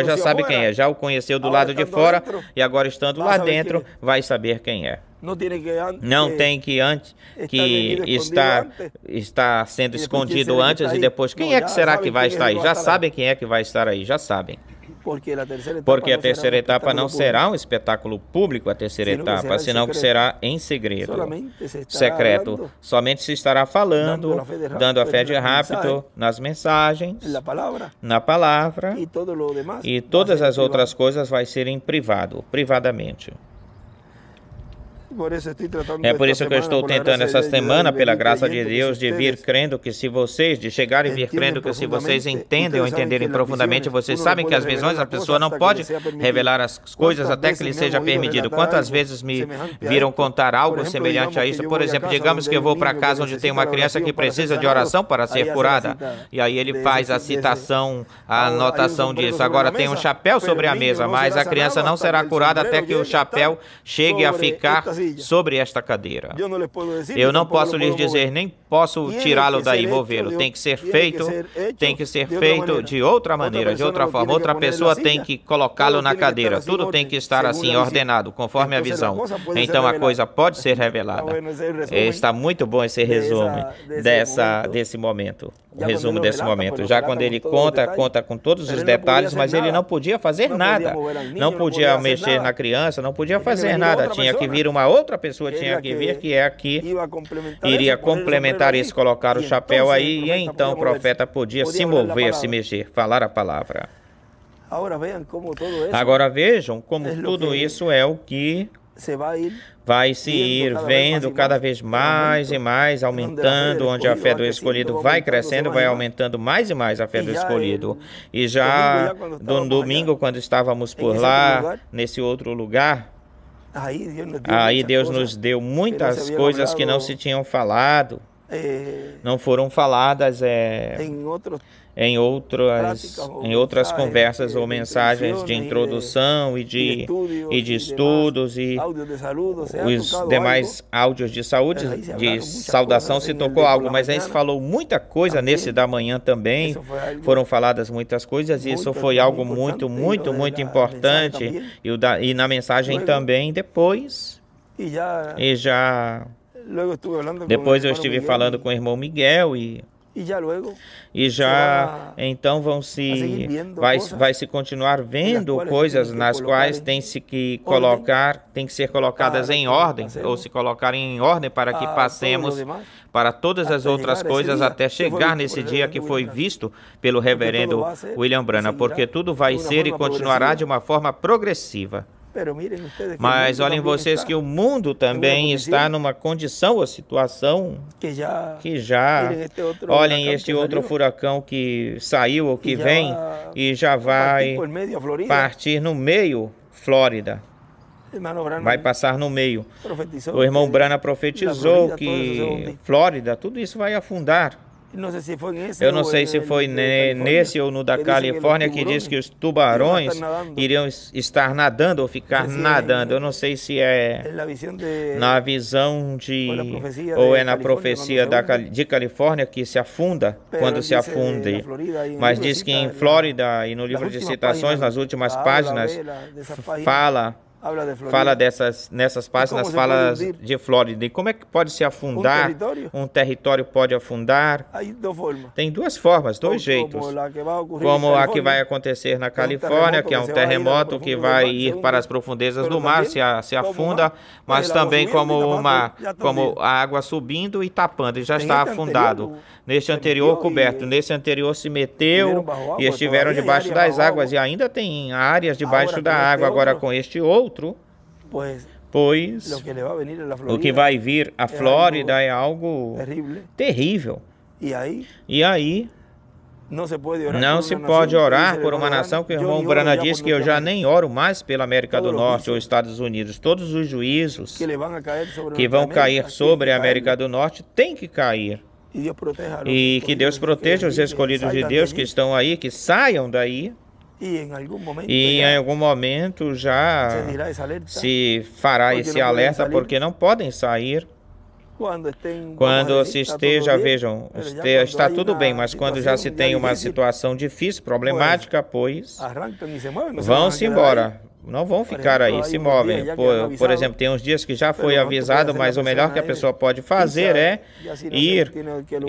já sabe quem é, já o conheceu do lado de fora e agora estando lá dentro vai saber quem é. Não tem que está sendo escondido antes e depois. Quem é que será que vai estar aí? Já sabem quem é que vai estar aí, já sabem. Porque a terceira etapa não será um espetáculo público, a terceira etapa, senão que será em segredo, secreto. Somente se estará falando, dando a fé de rápido nas mensagens, na palavra, e todas as outras coisas vai ser em privado, privadamente. É por isso que eu estou tentando essa semana, pela graça de Deus, de vir crendo que se vocês, de chegar e vir crendo que se vocês entendem ou entenderem profundamente, vocês sabem que as visões a pessoa não pode revelar as coisas até que lhe seja permitido. Quantas vezes me viram contar algo semelhante a isso? Por exemplo, digamos que eu vou para casa onde tem uma criança que precisa de oração para ser curada. E aí ele faz a citação, a anotação disso. Agora tem um chapéu sobre a mesa, mas a criança não será curada até que o chapéu chegue a ficar sobre esta cadeira. Eu não posso lhes dizer, nem posso tirá-lo daí, movê-lo. Tem que ser feito de outra maneira, de outra forma. Outra pessoa tem que colocá-lo na cadeira. Tudo tem que estar assim, ordenado, conforme a visão. Então a coisa pode ser revelada. Está muito bom esse resumo desse momento. O resumo desse momento. Já quando ele conta com todos os detalhes, mas ele não podia fazer nada. Não podia mexer na criança, não podia fazer nada. Tinha que vir uma outra pessoa, tinha que vir, que é aqui, iria complementar isso, colocar o chapéu aí, e então o profeta podia se mover, se mexer, falar a palavra. Agora vejam como tudo isso é o que vai se ir vendo cada vez mais e mais, aumentando, onde a fé do escolhido vai crescendo, vai aumentando mais e mais a fé do escolhido. E já no domingo, quando estávamos por lá, nesse outro lugar, aí Deus nos deu muitas coisas que não se tinham falado, não foram faladas em outras conversas ou mensagens de introdução e de estudos e os demais áudios de saúde, de saudação se tocou algo, mas aí se falou muita coisa nesse da manhã também, foram faladas muitas coisas e isso foi algo muito, muito, muito importante e na mensagem também depois, e já depois eu estive falando com o irmão Miguel e já então vai se continuar vendo coisas nas quais tem que ser colocadas em ordem, ou se colocarem em ordem para que passemos para todas as outras coisas até chegar nesse dia que foi visto pelo reverendo William Branham, porque tudo vai ser e continuará de uma forma progressiva. Mas olhem vocês que o mundo também está numa condição ou situação que já... Olhem este outro furacão que saiu ou que vem e já vai partir no meio, Flórida. Vai passar no meio. O irmão Branham profetizou que Flórida, tudo isso vai afundar. Eu não sei se foi nesse ou no da Califórnia que diz que os tubarões iriam estar nadando ou ficar nadando. Eu não sei se é na visão ou é na profecia de Califórnia que se afunda, quando se afunde. Mas diz que em Flórida e no livro de citações, nas últimas páginas, fala fala nessas páginas, fala de Flórida. E como é que pode se afundar? Um território pode afundar? Tem duas formas, dois jeitos. Como a que vai acontecer na Califórnia, que é um terremoto que vai ir para as profundezas do mar, se afunda, mas também como a água subindo e tapando, e já está afundado. Neste anterior, coberto. Nesse anterior se meteu e estiveram debaixo das águas, e ainda tem áreas debaixo da água. Agora com este outro, pois o que vai vir à Flórida é algo terrível. E aí não se pode orar por uma nação que o irmão Branham disse que eu já nem oro mais pela América do Norte ou Estados Unidos. Todos os juízos que vão cair sobre a América do Norte têm que cair. E que Deus proteja os escolhidos de Deus que estão aí, que saiam daí. E em algum momento já se fará esse alerta, porque não podem sair. Quando se esteja, vejam, está tudo bem, mas quando já se tem uma situação difícil, problemática, pois vão-se embora. Não vão ficar aí, se movem. Por exemplo, tem uns dias que já foi avisado, mas o melhor que a pessoa pode fazer é ir.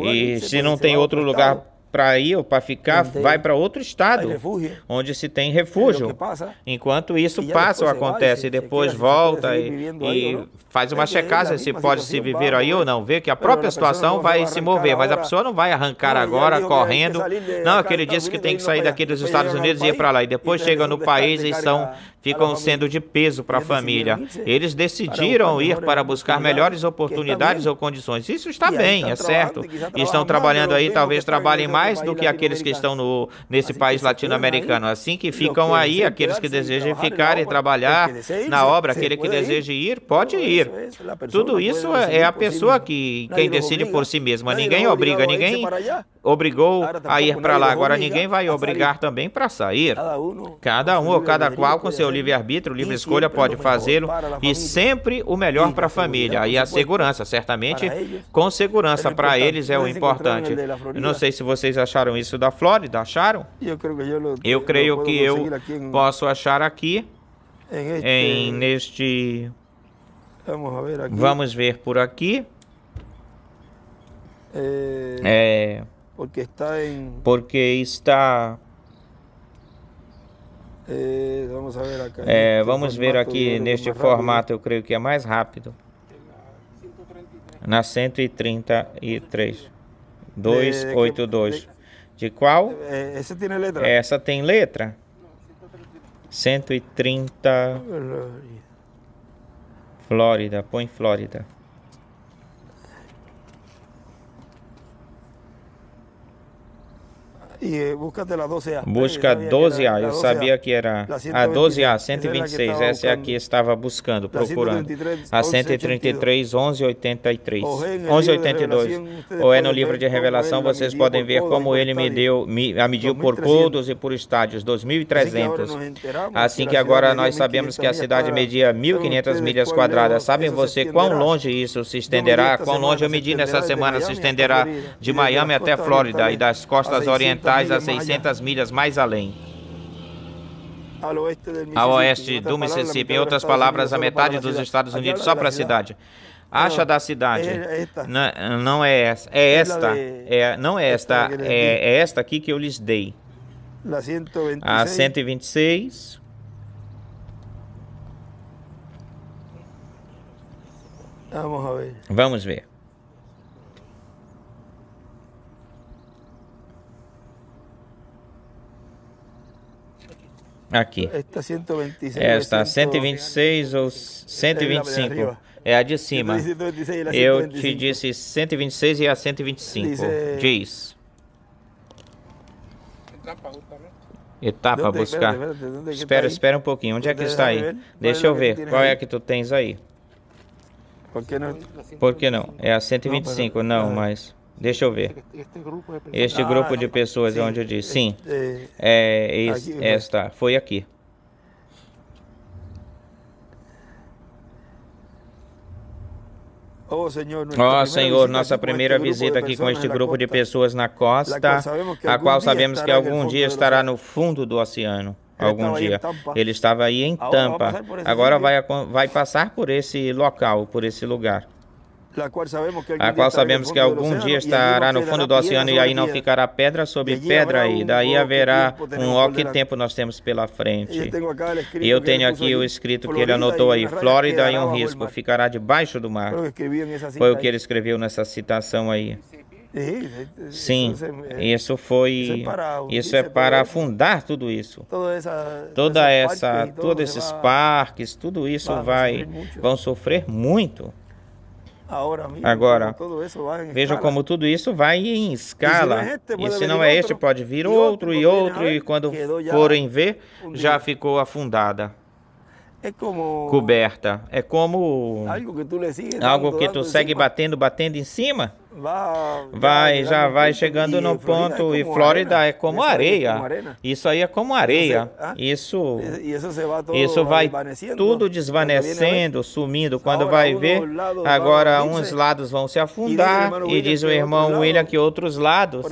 E se não tem outro lugar para ir ou para ficar, vai para outro estado, onde se tem refúgio. Enquanto isso passa ou acontece, e depois volta e faz uma checagem se pode se viver aí ou não. Vê que a própria situação vai se mover, mas a pessoa não vai arrancar agora, correndo. Não, aquele disse que tem que sair daqui dos Estados Unidos e ir para lá. E depois chega no país e ficam sendo de peso para a família. Eles decidiram ir para buscar melhores oportunidades ou condições. Isso está bem, é certo. Estão trabalhando aí, talvez trabalhem mais do que aqueles que estão nesse país latino-americano. Assim que ficam aí, aqueles que desejam ficar e trabalhar na obra, aquele que deseja ir, pode ir. Tudo isso é a pessoa quem decide por si mesma. Ninguém obriga, ninguém obrigou a ir para lá. Agora ninguém vai obrigar também para sair. Cada um ou cada qual com seu livre-arbítrio, livre escolha pode fazê-lo, e sempre o melhor para a família. E a segurança, certamente, com segurança para eles é o importante. Eu não sei se vocês acharam isso da Flórida, acharam? Eu creio que eu posso achar aqui, neste... Vamos ver por aqui. Porque está... vamos ver aqui neste formato, eu creio que é mais rápido. Na 133. 282. De qual? Essa tem letra? 130. Flórida, põe Flórida. Busca 12A, eu sabia que era a 12A, 126, essa é a que estava buscando, procurando. A 133, 1183, 1182. Ou é no livro de Revelação, vocês podem ver como ele mediu por côvados e por estádios, 2.300. Assim que agora nós sabemos que a cidade media 1.500 milhas quadradas. Sabem você quão longe isso se estenderá? Quão longe eu medi nessa semana se estenderá de Miami até Flórida e das costas orientais a 600 milhas mais além, ao oeste do Mississippi. Em outras palavras, a metade dos Estados Unidos só para a cidade. Acha da cidade. Não é essa. É esta. Não é esta. É esta aqui que eu lhes dei. A 126. Vamos ver. Aqui. Esta 126 ou 125 é a de cima. Eu te disse 126 e a 125. Diz. Etapa buscar. Espera um pouquinho. Onde é que está aí? Deixa eu ver. Qual é a que tu tens aí? Por que não? É a 125. Não, mas... Deixa eu ver. Este grupo de pessoas é onde eu disse. Sim. Esta. Foi aqui. Ó Senhor, nossa primeira visita aqui com este grupo de pessoas na costa, a qual sabemos que algum dia estará no fundo do oceano. algum dia. Ele estava aí em Tampa. Agora vai passar por esse local, por esse lugar. A qual sabemos que algum dia estará no fundo do oceano e aí não ficará pedra sobre pedra aí. Daí haverá que tempo nós temos pela frente. E eu tenho aqui o escrito que ele anotou aí, Flórida e um risco, ficará debaixo do mar. Foi o que ele escreveu nessa citação aí. Sim, isso é para afundar tudo isso. Todos esses parques, tudo isso vão sofrer muito. Agora, vejam como tudo isso vai em escala. E se não é este, pode vir outro e outro, e quando forem ver, já ficou afundada, coberta. É como algo que tu segue batendo em cima. Já vai chegando no ponto, e Flórida é como areia. Isso aí é como areia. Isso vai tudo desvanecendo, sumindo. Quando vai ver, agora uns lados vão se afundar, e diz o irmão William que outros lados,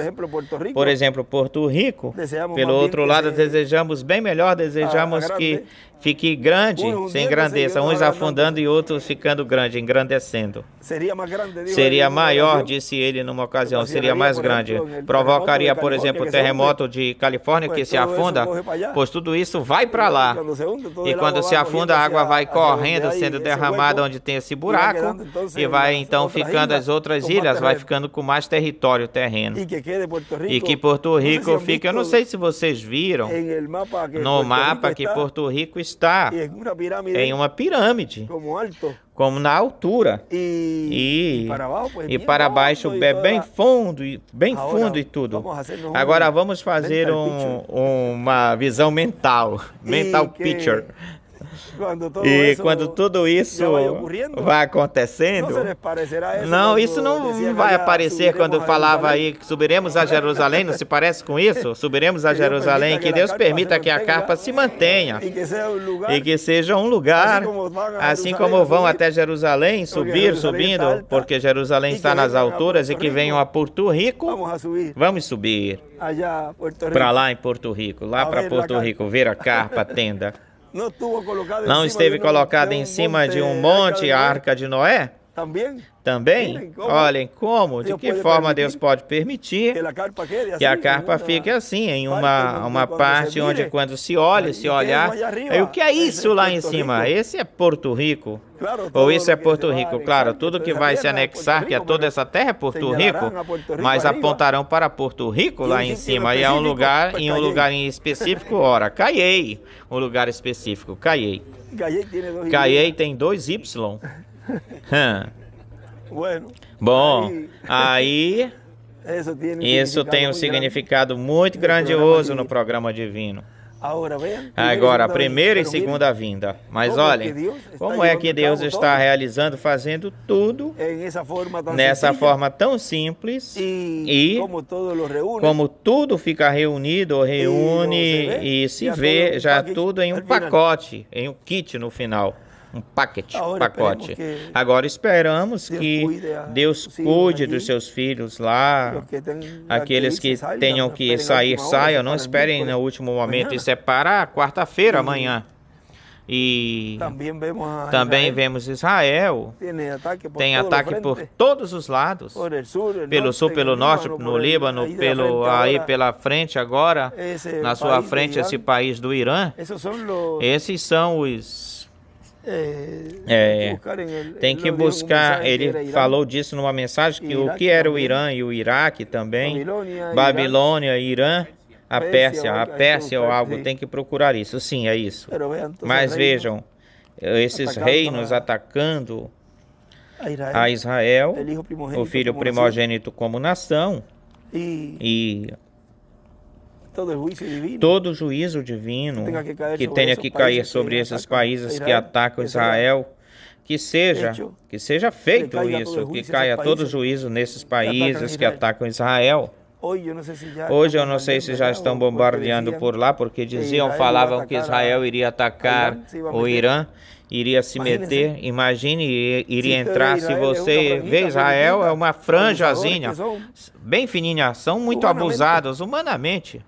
por exemplo, Porto Rico, pelo outro lado desejamos bem melhor, desejamos que fique grande, se engrandeça, uns afundando e outros ficando grande, engrandecendo. Seria maior, disse ele numa ocasião, seria mais grande. Provocaria, por exemplo, o terremoto de Califórnia que se afunda, pois tudo isso vai para lá. E quando se afunda, a água vai correndo, sendo derramada onde tem esse buraco, e vai então ficando as outras ilhas, vai ficando com mais território, terreno. E que Porto Rico fica, eu não sei se vocês viram no mapa que Porto Rico está em uma pirâmide, como na altura, e para baixo é bem fundo e tudo. Agora vamos fazer uma visão mental picture. E quando tudo isso vai acontecendo, não, isso não vai aparecer quando falava aí que subiremos a Jerusalém, não se parece com isso? Subiremos a Jerusalém, que Deus permita que a carpa se mantenha e que seja um lugar, assim como vão até Jerusalém, subindo, porque Jerusalém está nas alturas, e que venham a Porto Rico, vamos subir para lá em Porto Rico, lá para Porto Rico, ver a carpa, a tenda. Não esteve colocada em cima de um monte a Arca de Noé? Também? Olhem como, de que forma Deus pode permitir que a carpa fique assim, em uma parte onde quando se olhar, o que é isso lá em cima? Esse é Porto Rico? Ou isso é Porto Rico? Claro, tudo que vai se anexar, que é toda essa terra é Porto Rico, mas apontarão para Porto Rico lá em cima, e é um lugar em específico, ora, Caiei, um lugar específico, Caiei. Caiei tem 2 Y. Bom, aí isso tem um significado muito grandioso no programa divino. Agora, a primeira e segunda vinda. Mas olhem, como é que Deus está realizando, fazendo tudo nessa forma tão simples, e como tudo fica reunido, reúne e se vê já tudo em um pacote, em um kit no final. Um pacote. Agora esperamos que Deus cuide dos seus filhos lá. Aqueles que tenham que sair, saiam. Não esperem no último momento. Isso é para quarta-feira, amanhã. E também vemos Israel. Tem ataque por todos os lados. Pelo sul, pelo norte, no Líbano, pela frente agora. Na sua frente, esse país do Irã. Esses são os... tem que buscar, ele falou disso numa mensagem, que o que era o Irã e o Iraque também, Babilônia, Irã, a Pérsia ou algo, tem que procurar isso, sim, é isso. Mas vejam, esses reinos atacando a Israel, o filho primogênito como nação, e todo juízo divino que tenha que cair sobre esses países que atacam Israel, que seja feito isso, que caia todo juízo nesses países que atacam Israel. Hoje eu não sei se já estão bombardeando por lá, porque falavam que Israel iria atacar o Irã, iria se meter. Imagine, iria entrar. Se você vê, Israel é uma franjazinha, bem fininha, são muito abusados humanamente.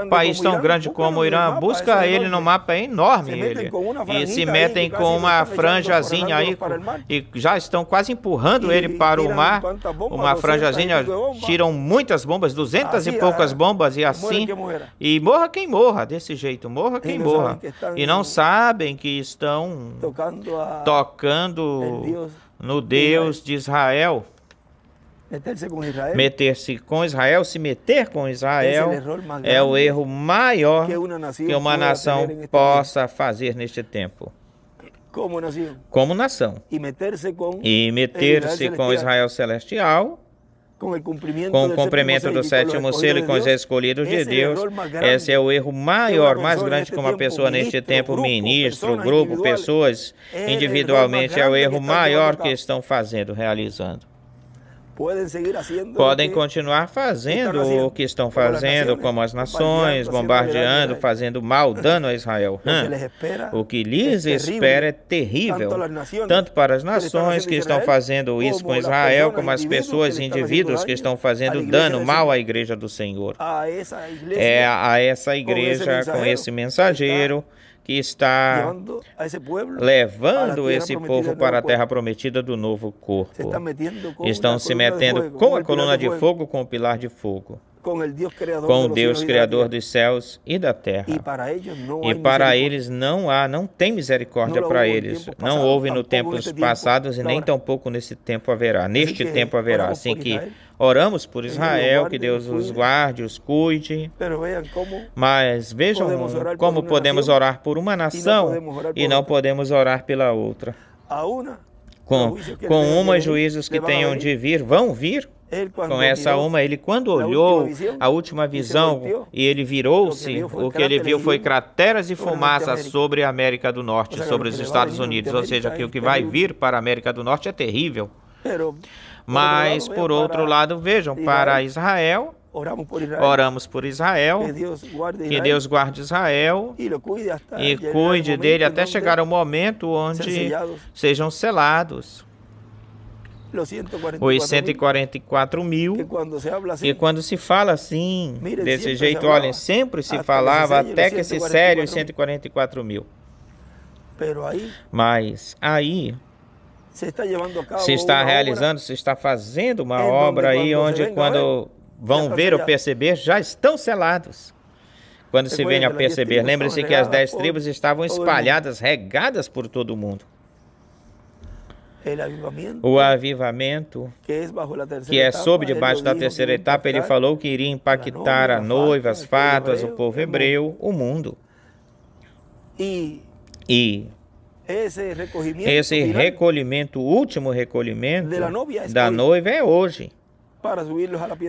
país tão grande como o Irã, busca ele no mapa, é enorme ele. E se metem com uma franjazinha aí, e já estão quase empurrando ele para o mar. Uma franjazinha, tiram muitas bombas, 200 e poucas bombas, e assim, e morra quem morra, desse jeito, morra quem morra. E não sabem que estão tocando no Deus de Israel. Meter-se com Israel, se meter com Israel, é o erro maior que uma nação possa fazer neste tempo. Como nação. E meter-se com Israel celestial, com o cumprimento do sétimo selo e com os escolhidos de Deus, esse é o erro maior, mais grande que uma pessoa neste tempo, ministro, grupo, pessoas, individualmente, é o erro maior que estão fazendo, realizando. Podem continuar fazendo o que estão fazendo, como as nações, bombardeando, fazendo mal, dano a Israel. O que lhes espera é terrível, tanto para as nações que estão fazendo isso com Israel, como as pessoas, indivíduos que estão fazendo dano, mal à igreja do Senhor. É a essa igreja, com esse mensageiro, que está levando esse povo para a terra prometida do novo corpo. Estão se metendo com a coluna de fogo, com o pilar de fogo, com o Deus Criador dos céus e da terra. E para eles não tem misericórdia para eles. Não houve no tempos passados e nem tampouco nesse tempo haverá. Neste tempo haverá. Assim que oramos por Israel, que Deus os guarde, os cuide. Mas vejam como podemos orar por uma nação e não podemos orar pela outra. Com uma, juízos que tenham de vir, vão vir. Com essa uma, ele quando olhou a última visão e ele virou-se, o que ele viu foi crateras e fumaça sobre a América do Norte, sobre os Estados Unidos. Ou seja, que o que vai vir para a América do Norte é terrível. Mas, por outro lado, vejam, para Israel, oramos por Israel, que Deus guarde Israel e cuide dele até chegar ao momento onde sejam selados. Os 144 mil, e quando se fala assim, desse jeito, olhem, sempre se falava até que se sério os 144 mil. Mas aí se está realizando, se está fazendo uma obra aí onde quando vão ver ou perceber, já estão selados. Quando se vem a perceber, lembre-se que as 10 tribos estavam espalhadas, regadas por todo o mundo. O avivamento, que é sob debaixo da terceira etapa, ele falou que iria impactar a noiva, as fadas, o povo hebreu, o mundo. E esse recolhimento, o último recolhimento da noiva é hoje,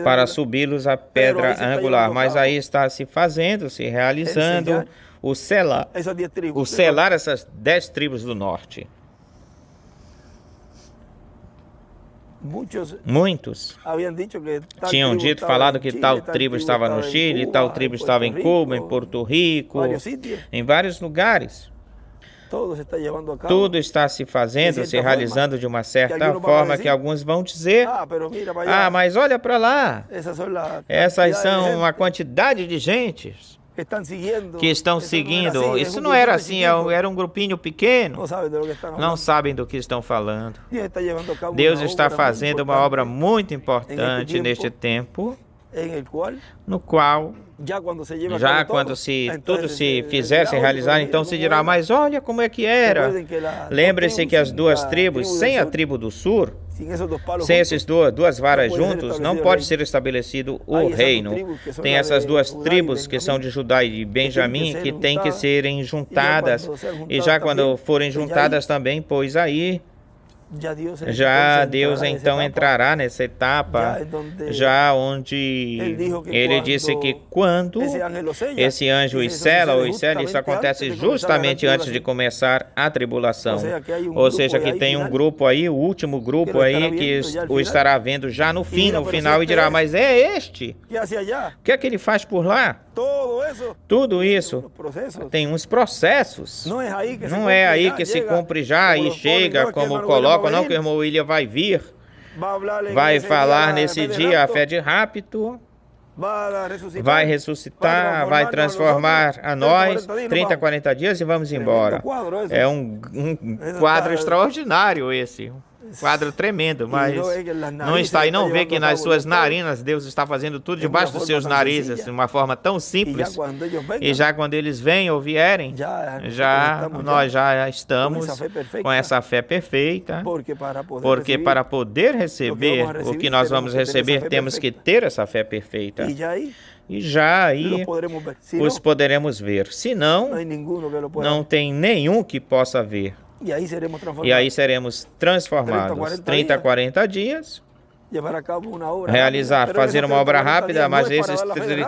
para subi-los à pedra angular. Mas aí está se fazendo, se realizando o selar essas 10 tribos do norte. Muitos tinham dito, falado que tal tribo estava no Chile, tal tribo estava em Cuba, em Porto Rico, em vários lugares. Tudo está se fazendo, se realizando de uma certa forma que alguns vão dizer, mas olha para lá, essas são uma quantidade de gente que estão seguindo. Isso não era assim, era um grupinho pequeno. Não sabem do que estão falando. Deus está fazendo uma obra muito importante neste tempo, no qual, já quando tudo se fizer, se realizar, então se dirá, mas olha como é que era. Lembre-se que as duas tribos, sem a tribo do sul, sem essas duas varas juntos, não pode ser estabelecido o reino. Tem essas duas tribos que são de Judá e de Benjamim que têm que serem juntadas. E já quando forem juntadas também, pois aí já Deus então entrará nessa etapa, já onde ele disse que quando esse anjo os sela, isso acontece justamente antes de começar a tribulação. Ou seja, que tem um grupo aí, o último grupo aí, que o estará vendo já no final, e dirá, mas é este? O que é que ele faz por lá? Tudo isso tem uns processos. Não é aí que se cumpre já e chega como coloca. Não, que o irmão William vai vir, vai falar nesse dia a fé de rapto, vai ressuscitar, vai transformar a nós 30, 40 dias e vamos embora. É um quadro extraordinário esse. Quadro tremendo, mas não está e não vê que nas suas narinas Deus está fazendo tudo debaixo dos seus narizes, de uma forma tão simples. E já quando eles vêm ou vierem, nós já estamos com essa fé perfeita, porque para poder receber o que nós vamos receber, temos que ter essa fé perfeita. E já aí os poderemos ver. Se não, não tem nenhum que possa ver. E aí seremos transformados. 30, 40 dias. Realizar, fazer uma obra rápida, mas esses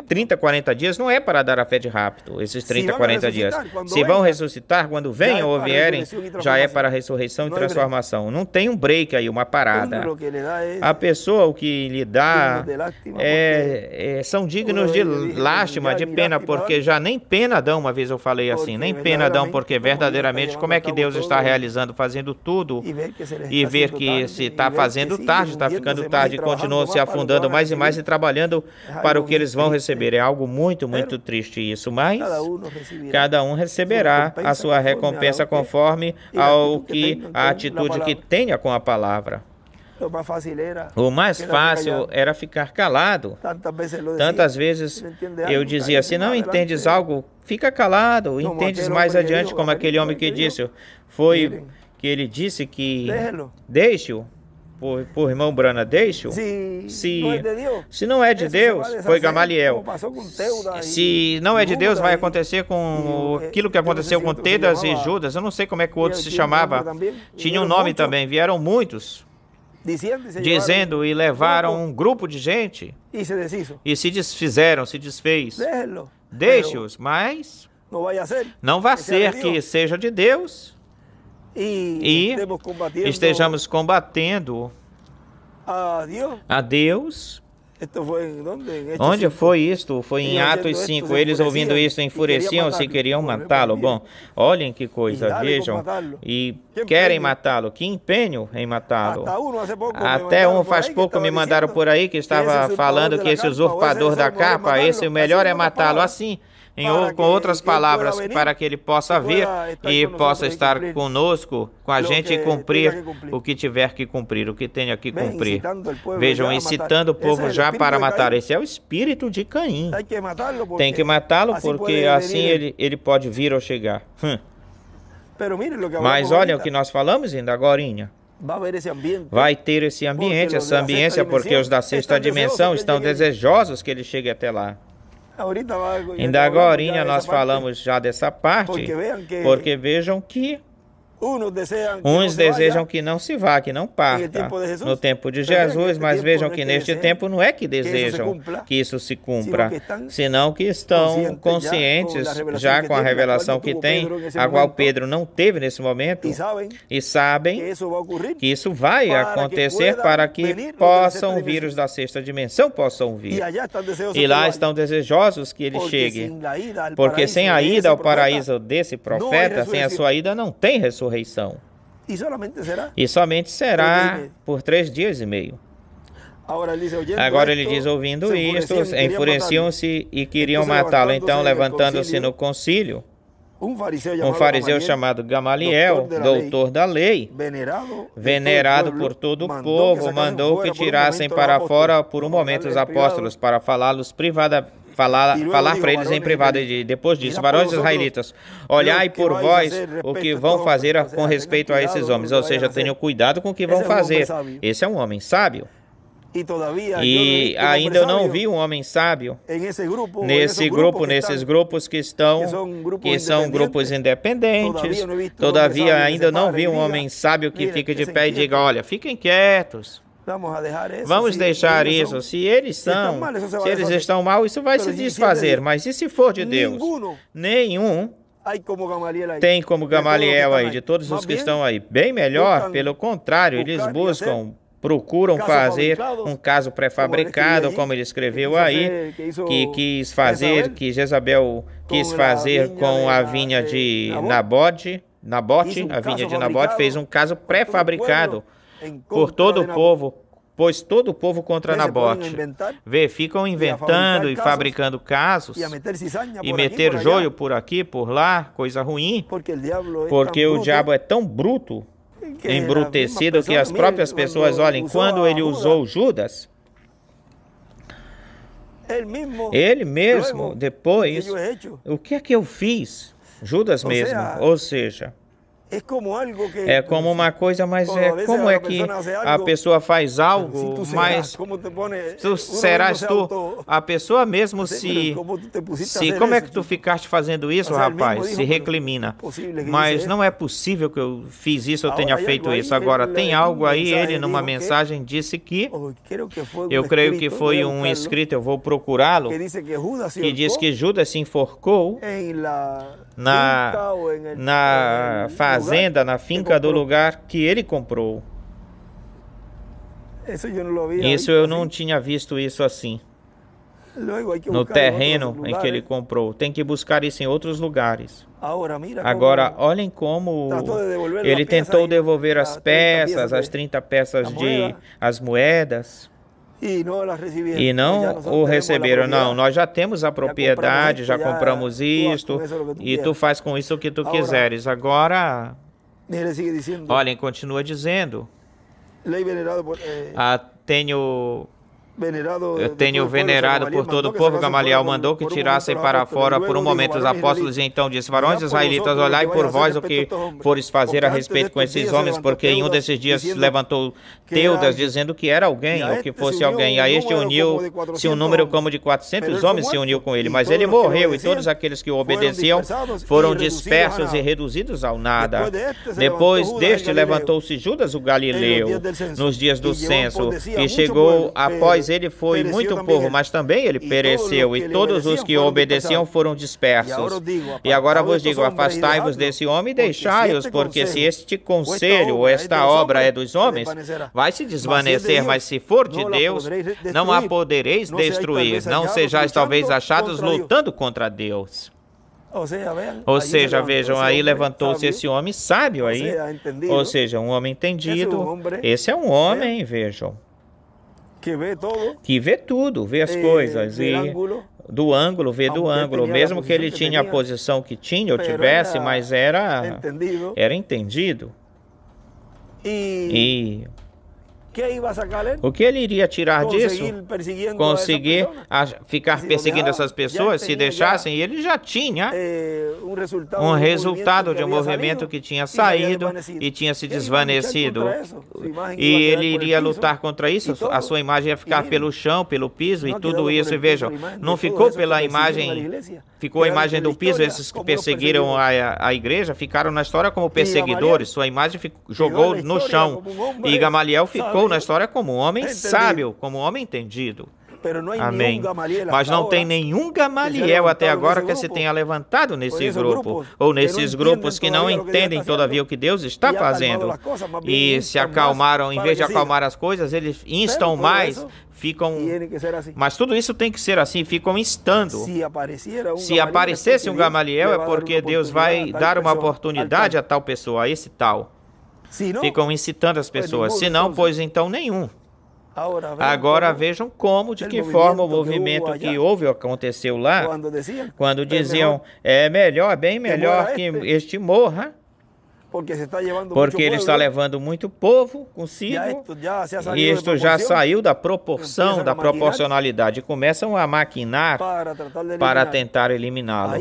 30, 40 dias não é para dar a fé de rápido, esses 30, 40 dias. Se vão ressuscitar, quando venham ou vierem, já é para a ressurreição e transformação. Não tem um break aí, uma parada. A pessoa, o que lhe dá, são dignos de lástima, de pena, porque já nem pena dão, uma vez eu falei assim, nem pena dão, porque verdadeiramente, como é que Deus está realizando, fazendo tudo, e ver que se está fazendo tarde, está ficando tarde, continuam se afundando mais e mais e trabalhando para o que eles vão receber. É algo muito, muito triste isso, mas cada um receberá a sua recompensa conforme a atitude que tenha com a palavra. O mais fácil era ficar calado. Tantas vezes eu dizia, se não entendes algo, fica calado, entendes mais adiante, como aquele homem que disse, foi que ele disse que deixe-o. Por irmão Brana, deixe-o. Se não é de Deus, foi Gamaliel. Se não é de Deus, vai acontecer com aquilo que aconteceu com Tedas e Judas. Eu não sei como é que o outro se chamava. Tinha um nome também. Vieram muitos dizendo e levaram um grupo de gente e se desfizeram, se desfez. Deixe-os, mas não vai ser que seja de Deus. E estejamos combatendo a Deus. Onde foi isto? Foi em Atos 5. Eles ouvindo isso enfureciam-se e queriam matá-lo. Bom, olhem que coisa, vejam. E querem matá-lo. Que empenho em matá-lo. Até faz pouco me mandaram por aí que estava falando que esse usurpador da capa, o melhor é matá-lo assim. Com outras palavras, para que ele possa vir e possa estar conosco, com a gente e cumprir o que tiver que cumprir, o que tenha que cumprir. Vejam, incitando o povo já para matar. Esse é o espírito de Caim. Tem que matá-lo porque assim ele pode vir ou chegar. Mas olha o que nós falamos ainda agorinha. Vai ter esse ambiente, essa ambiência, porque os da sexta dimensão estão desejosos que ele chegue até lá. Ainda agorinha nós falamos já dessa parte, porque vejam que uns desejam que não se vá, que não parta no tempo de Jesus, mas vejam que neste tempo não é que desejam que isso se cumpra, senão que estão conscientes já com a revelação que tem, a qual Pedro não teve nesse momento, e sabem que isso vai acontecer para que possam vir os da sexta dimensão, possam vir. E lá estão desejosos que ele chegue, porque sem a ida ao paraíso desse profeta, sem a sua ida não tem ressurreição. E somente será por 3 dias e meio. Agora ele diz, ouvindo isto, enfureciam-se e queriam matá-lo. Então, levantando-se no concílio, um fariseu chamado Gamaliel, doutor da lei, venerado por todo o povo, mandou que tirassem para fora por um momento os apóstolos para falá-los privadamente. Falar para eles em privado. E depois disso, varões israelitas, olhai por vós o que vão fazer com respeito a esses homens. Ou seja, tenham cuidado com o que vão fazer. Esse é um homem sábio. E ainda eu não vi um homem sábio nesses grupos que são grupos independentes. Todavia, ainda não vi um homem sábio que fique de pé e diga, olha, fiquem quietos. Vamos deixar isso. Se eles estão mal, isso vai se desfazer. Mas e se for de Deus? Nenhum tem como Gamaliel aí, de todos os que estão aí. Bem melhor, pelo contrário, eles procuram fazer um caso pré-fabricado, como ele escreveu aí, que Jezabel quis fazer com a vinha de Nabote, a vinha de Nabote, fez um caso pré-fabricado por todo o povo, pôs todo o povo contra Nabote. Vê, ficam inventando e fabricando casos e meter joio por aqui, por lá, coisa ruim, porque o diabo é tão bruto, embrutecido, que as próprias pessoas, olhem, quando ele usou Judas, ele mesmo, depois, o que é que eu fiz? Judas mesmo, ou seja, é como uma coisa, mas como é que a pessoa faz algo, mas tu serás tu, a pessoa mesmo como é que tu ficaste fazendo isso, rapaz? Se recrimina. Mas não é possível que eu fiz isso, eu tenha feito isso. Agora, tem algo aí, ele numa mensagem disse que, eu creio que foi um escrito, eu vou procurá-lo, que diz que Judas se enforcou na fazenda, na finca do lugar que ele comprou. Isso eu não tinha visto isso assim. No terreno em que ele comprou. Tem que buscar isso em outros lugares. Agora, olhem como ele tentou devolver as peças, as 30 peças as moedas. E não o receberam. Não, nós já temos a propriedade, já compramos isto, e tu faz com isso o que tu quiseres. Agora, olhem, continua dizendo, tenho venerado por todo o povo. Gamaliel mandou que tirassem para fora por um momento os apóstolos, e então disse: varões israelitas, olhai por vós o que fores fazer a respeito com esses homens, porque em um desses dias se levantou Teudas, dizendo que era alguém, ou que fosse alguém, e a este uniu-se um número como de 400 homens se uniu com ele, mas ele morreu, e todos aqueles que o obedeciam foram dispersos e reduzidos ao nada. Depois deste levantou-se Judas o Galileu, nos dias do censo, e chegou após ele foi muito povo, mas também ele pereceu, e todos os que o obedeciam foram dispersos. E agora vos digo, afastai-vos desse homem e deixai-os, porque se este conselho ou esta obra é dos homens, vai se desvanecer, mas se for de Deus, não a podereis destruir. Não sejais talvez achados lutando contra Deus. Ou seja, vejam, aí levantou-se esse homem sábio aí, ou seja, um homem entendido. Esse é um homem, vejam, que vê tudo, vê as coisas, e do ângulo, vê do ângulo, mesmo que ele tinha a posição que tinha, ou tivesse, mas era entendido. E o que ele iria tirar disso? Conseguir ficar perseguindo essas pessoas, se deixassem, e ele já tinha um resultado de um movimento que tinha saído e tinha se desvanecido. E ele iria lutar contra isso, a sua imagem ia ficar pelo chão, pelo piso e tudo isso. E vejam, não ficou pela imagem, ficou a imagem do piso. Esses que perseguiram a igreja ficaram na história como perseguidores, sua imagem jogou no chão. E Gamaliel ficou na história como um homem sábio, como um homem entendido. Amém. Mas não tem nenhum Gamaliel até agora que se tenha levantado nesse grupo, ou nesses grupos que não entendem todavia o que Deus está fazendo e se acalmaram. Em vez de acalmar as coisas, eles instam mais, ficam... Mas tudo isso tem que ser assim, ficam instando. Se aparecesse um Gamaliel, é porque Deus vai dar uma oportunidade a tal pessoa, a esse tal. Ficam incitando as pessoas, se não, pois então nenhum. Agora vejam como, de que forma o movimento que houve aconteceu lá, quando diziam, é melhor, bem melhor que este morra, porque ele está levando muito povo consigo, e isto já saiu da proporção, da proporcionalidade, e começam a maquinar para tentar eliminá-lo.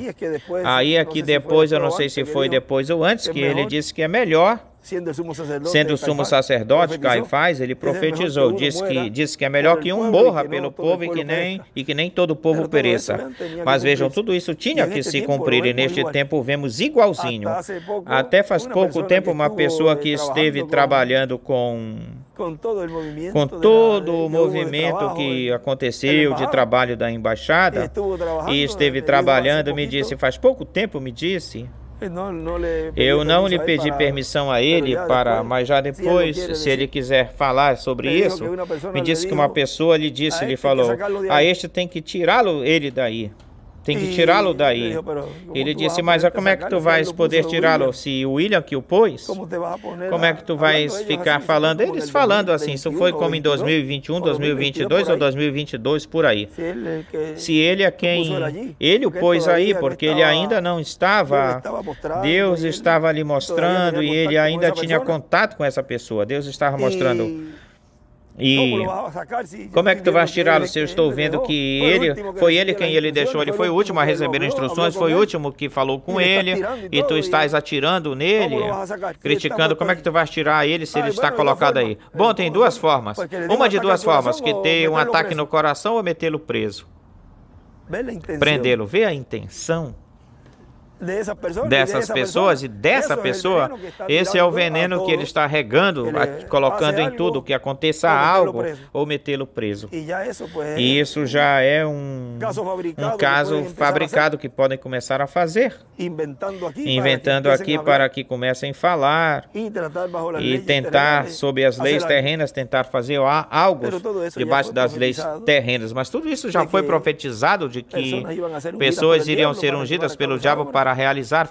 Aí é que depois, eu não sei se foi depois ou antes, que ele disse que é melhor, sendo o sumo sacerdote, Caifás, ele profetizou, disse que é melhor que um morra pelo povo e que nem todo o povo pereça. Mas vejam, tudo isso tinha que se cumprir, e neste tempo vemos igualzinho. Até faz pouco tempo, uma pessoa que esteve trabalhando com todo o movimento que aconteceu de trabalho da embaixada, e esteve trabalhando, me disse, faz pouco tempo, me disse, eu não lhe pedi permissão a ele, mas já depois, se ele quiser falar sobre isso, me disse que uma pessoa lhe falou, a este tem que tirá-lo ele daí. tem que tirá-lo daí. Ele disse, mas como é que tu vais poder tirá-lo? Se o William que o pôs, como é que tu vais ficar falando? Eles falando assim, isso foi como em 2021, 2022 ou 2022, por aí. Se ele é quem... Ele o pôs aí, porque ele ainda não estava... Deus estava lhe mostrando e ele ainda tinha contato com essa pessoa. Deus estava mostrando... E como é que tu vais tirá-lo se eu estou vendo que foi ele quem ele deixou, ele foi o último a receber instruções, foi o último que falou com ele, e tu estás atirando nele, criticando, como é que tu vais tirar ele se ele está colocado aí? Bom, tem duas formas, uma de duas formas, que ter um ataque no coração ou metê-lo preso, prendê-lo, vê a intenção dessas pessoas e dessa pessoa, esse é o veneno que ele está regando, colocando em tudo, que aconteça algo ou metê-lo preso. E isso já é um caso fabricado que podem começar a fazer, inventando aqui para que comecem a falar e tentar, sob as leis terrenas, tentar fazer algo debaixo das leis terrenas. Mas tudo isso já foi profetizado de que pessoas iriam ser ungidas pelo diabo para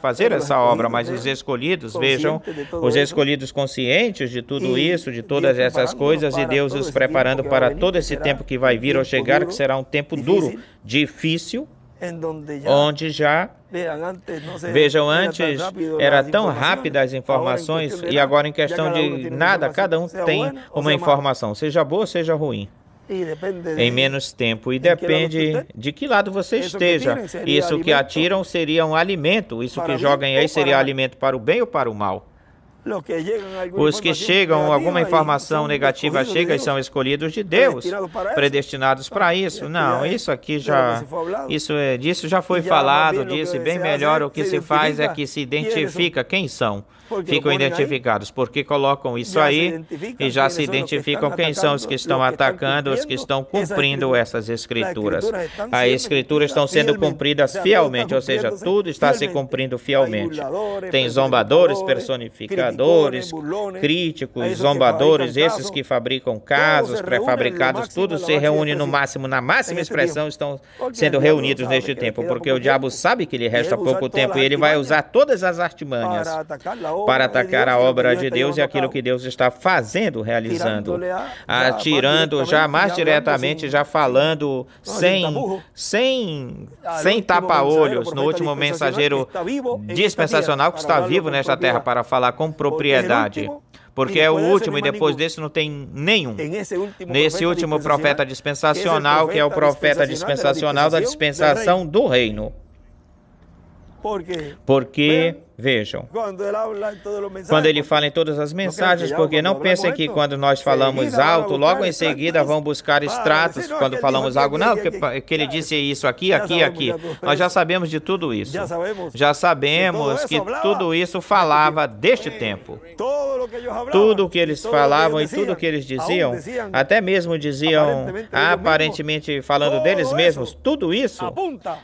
fazer essa obra, mas os escolhidos, vejam, os escolhidos conscientes de tudo isso, de todas essas coisas, e Deus os preparando para todo esse tempo que vai vir ou chegar, que será um tempo duro, difícil, onde já, vejam, antes era tão rápida as informações, e agora em questão de nada, cada um tem uma informação, seja boa, seja ruim, em menos tempo, e depende de que lado você esteja. Isso que atiram seria um alimento, isso que jogam aí seria alimento para o bem ou para o mal. Os que chegam, alguma informação negativa chega e são escolhidos de Deus, predestinados para isso. Não, isso aqui já, disso já foi falado, disse bem melhor. O que se faz é que se identifica quem são. Ficam identificados, porque colocam isso aí e já se identificam quem são os que estão atacando, os que estão cumprindo essas escrituras. As escrituras estão sendo cumpridas fielmente, ou seja, tudo está se cumprindo fielmente. Tem zombadores, personificadores, críticos, zombadores, esses que fabricam casos pré-fabricados, tudo se reúne no máximo, na máxima expressão, estão sendo reunidos neste tempo, porque o diabo sabe que lhe resta pouco tempo e ele vai usar todas as artimanhas para atacar a obra de Deus e aquilo que Deus está fazendo, realizando, atirando já mais diretamente, já falando sem tapa-olhos no último mensageiro dispensacional que está vivo nesta terra para falar com propriedade. Porque é o último e depois desse não tem nenhum. Nesse último profeta dispensacional, que é o profeta dispensacional da dispensação do reino. Porque, vejam, quando ele fala em todas as mensagens, porque não pensem que quando nós falamos alto, logo em seguida vão buscar extratos, quando falamos algo, não, que ele disse isso aqui, aqui, aqui. Nós já sabemos de tudo isso. Já sabemos que tudo isso falava deste tempo. Tudo o que eles falavam e tudo o que eles diziam, até mesmo diziam, aparentemente falando deles mesmos, tudo isso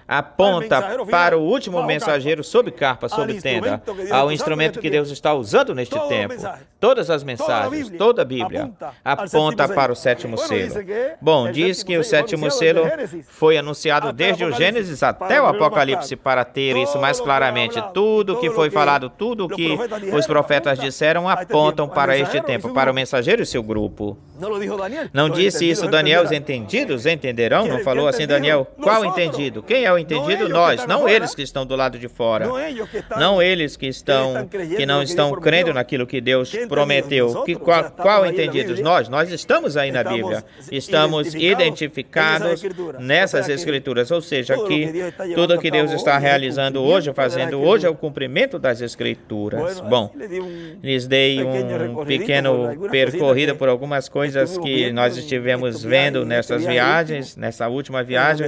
aponta para o último mensageiro sob carpa, sob tenda, ao instrumento que Deus está usando neste tempo. Todas as mensagens, toda a Bíblia aponta para o sétimo selo. Bom, diz que o sétimo selo foi anunciado desde o Gênesis até o Apocalipse para ter isso mais claramente. Tudo que foi falado, tudo que os profetas disseram apontam para este tempo, para o mensageiro e seu grupo. Não disse isso Daniel, os entendidos entenderão? Não falou assim Daniel? Qual entendido? Quem é o entendido? Nós, não eles que estão do lado de fora. Não eles que não estão crendo naquilo que Deus prometeu. Qual entendidos? Nós estamos aí na Bíblia. Estamos identificados nessas escrituras. Ou seja, que tudo que Deus está realizando hoje, fazendo hoje, é o cumprimento das escrituras. Bom, lhes dei um pequeno percorrido por algumas coisas que nós estivemos vendo nessas viagens, nessa última viagem.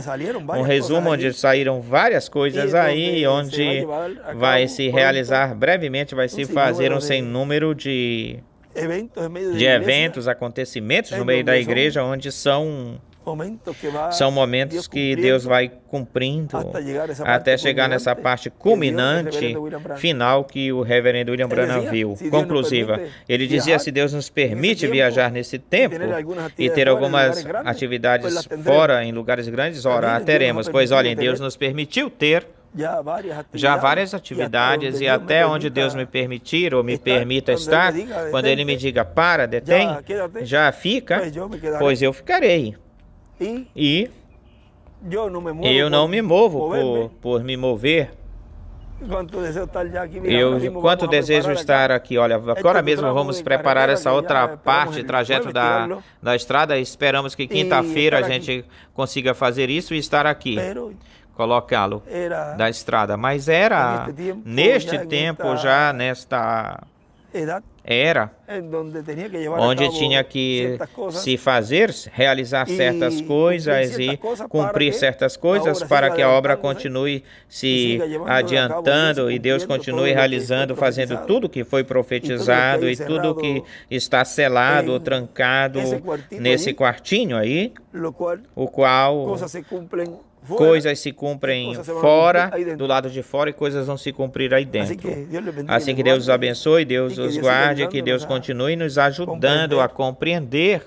Um resumo onde saíram várias coisas aí, onde vai se realizar brevemente, vai se fazer um sem número de eventos, acontecimentos no meio da igreja, onde são São momentos que Deus vai cumprindo até chegar nessa parte culminante, final, que o reverendo William Branham viu, conclusiva. Ele dizia, se Deus nos permite viajar nesse tempo e ter algumas atividades fora, em lugares grandes, ora, a teremos. Pois olhem, Deus nos permitiu ter já várias atividades, e até onde Deus me permitir ou me permita estar, quando Ele me diga para, detém, já fica, pois eu ficarei. E eu não me movo por me mover. Quanto desejo estar aqui. Olha, agora mesmo vamos preparar essa outra parte, trajeto da estrada. Esperamos que quinta-feira a gente consiga fazer isso e estar aqui, colocá-lo da estrada. Mas era neste tempo, já nesta era, onde tinha que se fazer, realizar certas coisas e cumprir certas coisas para que a obra continue se adiantando e Deus continue realizando, fazendo tudo que foi profetizado e tudo que está selado ou trancado nesse quartinho aí, o qual coisas se cumprem fora, do lado de fora, e coisas vão se cumprir aí dentro. Assim que Deus os abençoe, Deus os guarde, que Deus continue nos ajudando a compreender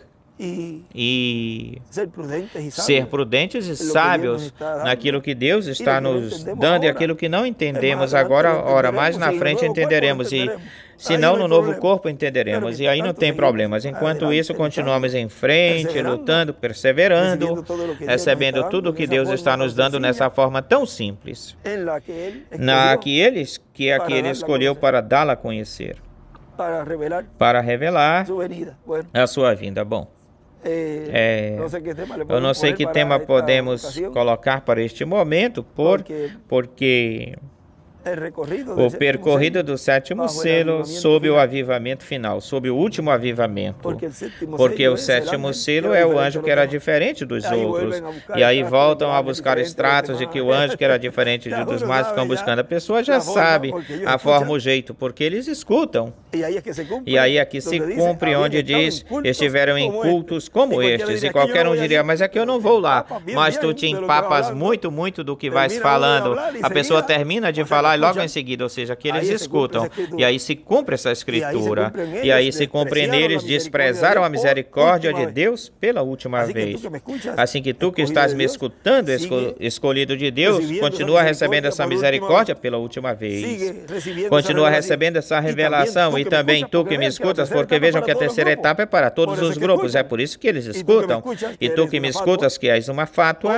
e ser prudentes e sábios naquilo que Deus está nos dando e aquilo que não entendemos agora, ora, mais na frente entenderemos, e se não, no novo corpo entenderemos, e aí não tem problemas. Enquanto isso, continuamos em frente, lutando, perseverando, recebendo tudo que Deus está nos dando nessa forma tão simples, que Ele escolheu para dá-la a conhecer, para revelar a sua vinda. Bom, eu não sei que tema podemos colocar para este momento, porque o percorrido do sétimo selo sob o avivamento final, sob o último avivamento, porque o sétimo selo é o anjo que era diferente dos outros, e aí voltam a buscar extratos de que o anjo que era diferente dos mais ficam buscando. A pessoa já sabe a forma, o jeito, porque eles escutam, e aí aqui se cumpre onde diz, estiveram em cultos como estes, e qualquer um diria, mas é que eu não vou lá, mas tu te empapas muito do que vais falando, a pessoa termina de falar e logo em seguida, ou seja, que eles escutam, e aí se cumpre essa escritura, e aí se cumpre neles, desprezaram a misericórdia de Deus pela última vez. Assim que tu que estás me escutando, escolhido de Deus, continua recebendo essa misericórdia pela última vez, continua recebendo essa revelação, e também tu que me escutas, porque vejam que a terceira etapa é para todos os grupos, é por isso que eles escutam, e tu que me escutas, que és uma fátua,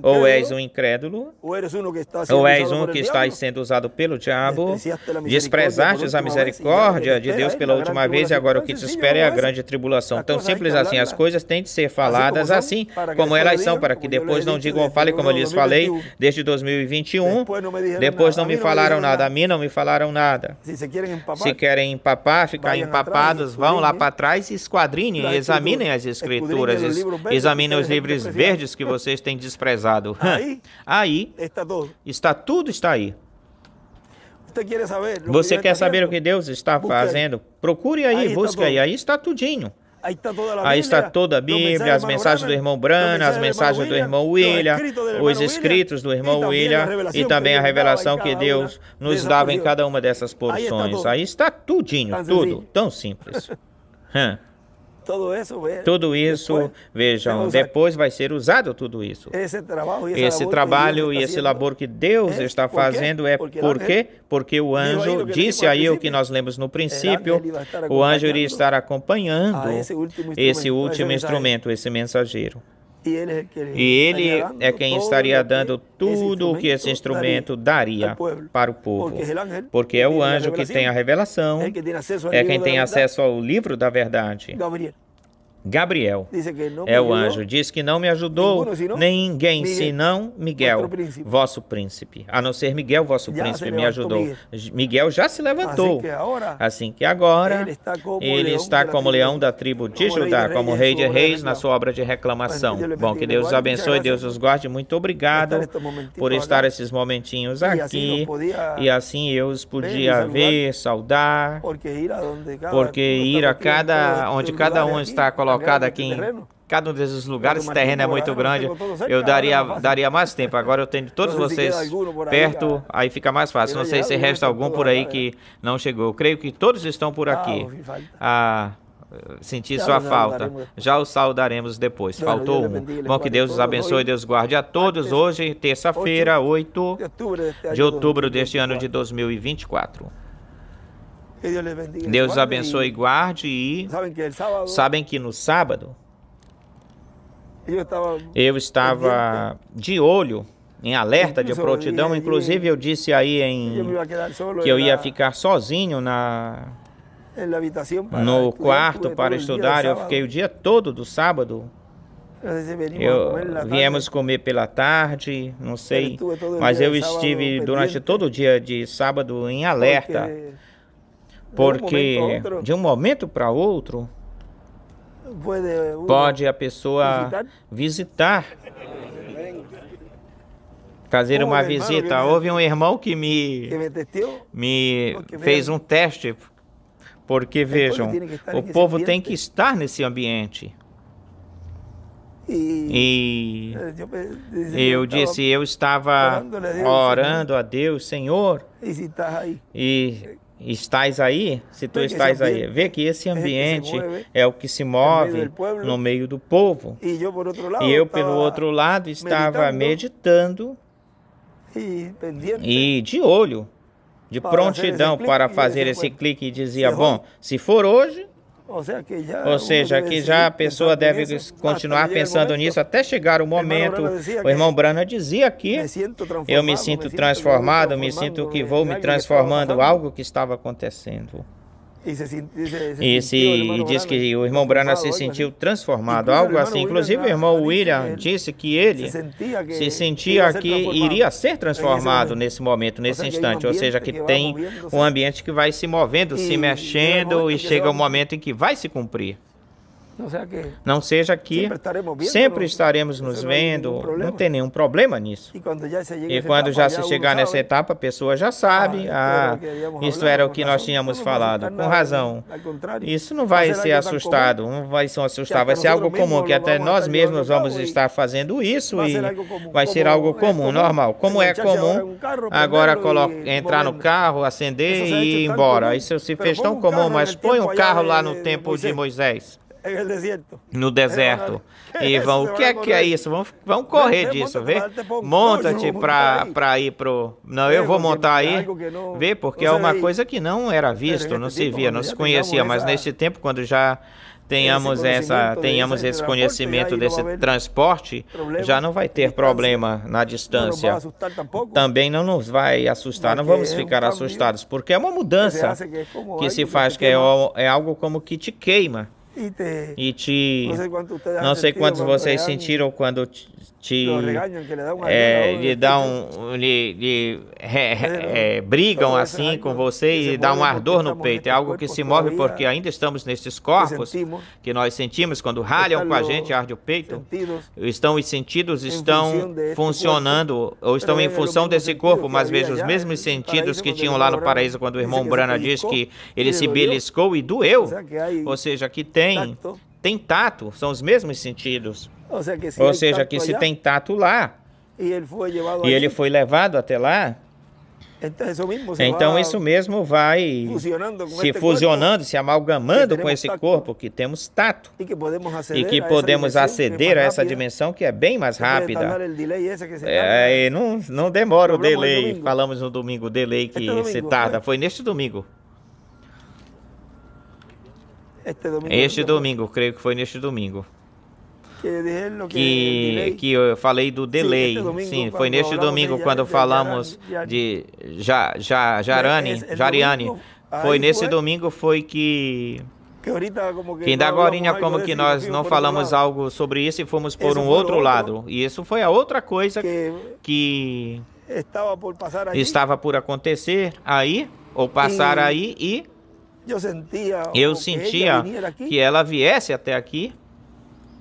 ou és um incrédulo, ou és um que está sendo usado pelo diabo, desprezastes a misericórdia de Deus pela última vez, e agora o que te espera é a grande tribulação. Tão simples assim, as coisas têm de ser faladas assim como elas são, para que depois não digam ou falem como eu lhes falei desde 2021, depois não me falaram nada, a mim não me falaram nada. Se querem empapar, ficar empapados, vão lá para trás e esquadrinem, examinem as escrituras, examinem os livros verdes que vocês têm desprezado. Aí está tudo, está aí. Você quer saber o que Deus está fazendo? Procure aí, busque aí está tudinho. Aí está toda a Bíblia, as mensagens do irmão Branham, as mensagens do irmão William, os escritos do irmão William, e também a revelação que Deus nos dava em cada uma dessas porções. Aí está tudinho, tudo, tão simples. Tudo isso, vejam, depois vai ser usado tudo isso. Esse trabalho e esse labor que Deus está fazendo é porque o anjo disse aí o que nós lemos no princípio, o anjo iria estar acompanhando esse último instrumento, esse mensageiro. E ele é quem estaria dando tudo o que esse instrumento daria para o povo, porque é o anjo que tem a revelação, é quem tem acesso ao livro da verdade. Gabriel é o anjo, diz que não me ajudou ninguém senão Miguel, vosso príncipe. A não ser Miguel, vosso príncipe, me ajudou. Miguel já se levantou. Assim que agora ele está como leão da tribo de Judá, como rei de reis na sua obra de reclamação. Bom, que Deus os abençoe, Deus os guarde. Muito obrigado por estar esses momentinhos aqui. E assim eu os podia ver, saudar, porque ir a onde cada um está colocado aqui cada um desses lugares, esse terreno é muito grande, eu daria mais tempo. Agora eu tenho todos vocês perto, aí fica mais fácil. Não sei se resta algum por aí que não chegou. Eu creio que todos estão por aqui. Senti sua falta. Já os saudaremos depois. Faltou um. Bom, que Deus os abençoe e Deus guarde a todos. Hoje, terça-feira, 8 de outubro deste ano de 2024. Deus os abençoe e guarde. E sabem que no sábado eu estava de olho, em alerta de prontidão. Inclusive eu disse aí que eu ia ficar sozinho no quarto para estudar. Eu fiquei o dia todo do sábado. Viemos comer pela tarde, não sei, mas eu estive durante todo o dia de sábado em alerta, porque de um momento para outro pode a pessoa visitar, fazer uma visita. Houve um irmão que me fez um teste, porque vejam, o povo tem que estar nesse ambiente. E eu disse, eu estava orando a Deus, Senhor, e estás aí? Se tu estás aí, vê que esse ambiente é o que se move no meio do povo. E eu, pelo outro lado, estava meditando e de olho, de prontidão para fazer esse clique, e dizia, bom, se for hoje, ou seja, que já a pessoa deve continuar pensando nisso até chegar o momento. O irmão Branham dizia aqui, eu me sinto transformado, me sinto que vou me transformando, algo que estava acontecendo. E diz que o irmão Branham se sentiu transformado, algo assim. Inclusive o irmão William disse que ele se sentia que iria ser transformado nesse momento, nesse instante. Ou seja, que tem um ambiente que vai se movendo, se mexendo, e chega um momento em que vai se cumprir. Não seja que sempre estaremos nos vendo, não tem nenhum problema nisso. E quando já se chegar nessa etapa, a pessoa já sabe, isto era o que nós tínhamos falado, com razão. Isso não vai ser assustado, não vai ser assustado, vai ser algo comum, que até nós mesmos vamos estar fazendo isso e vai ser algo comum, normal. Como é comum agora entrar no carro, acender e ir embora. Isso se fez tão comum, mas põe um carro lá no tempo de Moisés. No deserto. E vão, o que é isso? Vão correr disso, vê? Monta-te para ir pro... Não, eu vou montar aí, vê? Porque é uma coisa que não era visto, não se via, não se conhecia. Mas neste tempo, quando já tenhamos esse conhecimento desse transporte, já não vai ter problema na distância. Também não nos vai assustar, não vamos ficar assustados, porque é uma mudança que se faz, que é algo como que te queima. Não sei quantos vocês sentiram quando brigam assim com você e dá um ardor no peito. É algo que se move porque ainda estamos nesses corpos que nós sentimos. Quando ralham com a gente, arde o peito. Os sentidos estão funcionando ou estão em função desse corpo, mas veja, os mesmos sentidos que tinham lá no paraíso quando o irmão Branham diz que ele se beliscou e doeu. Ou seja, que tem tato, são os mesmos sentidos. Ou seja, que se tem tato lá, e ele foi levado até lá, então isso mesmo vai se fusionando, se amalgamando com esse corpo, que temos tato, e que podemos aceder a essa dimensão que é bem mais rápida. Não demora o delay, falamos no domingo, o delay que se tarda, foi neste domingo. Este domingo, creio que foi neste domingo, que eu falei do delay. Sim, foi neste domingo quando falamos de Jariane. Foi nesse domingo foi que ainda agorinha como que nós não falamos algo sobre isso e fomos por um outro lado. E isso foi a outra coisa que estava por acontecer aí, ou passar aí, e eu sentia que ela viesse até aqui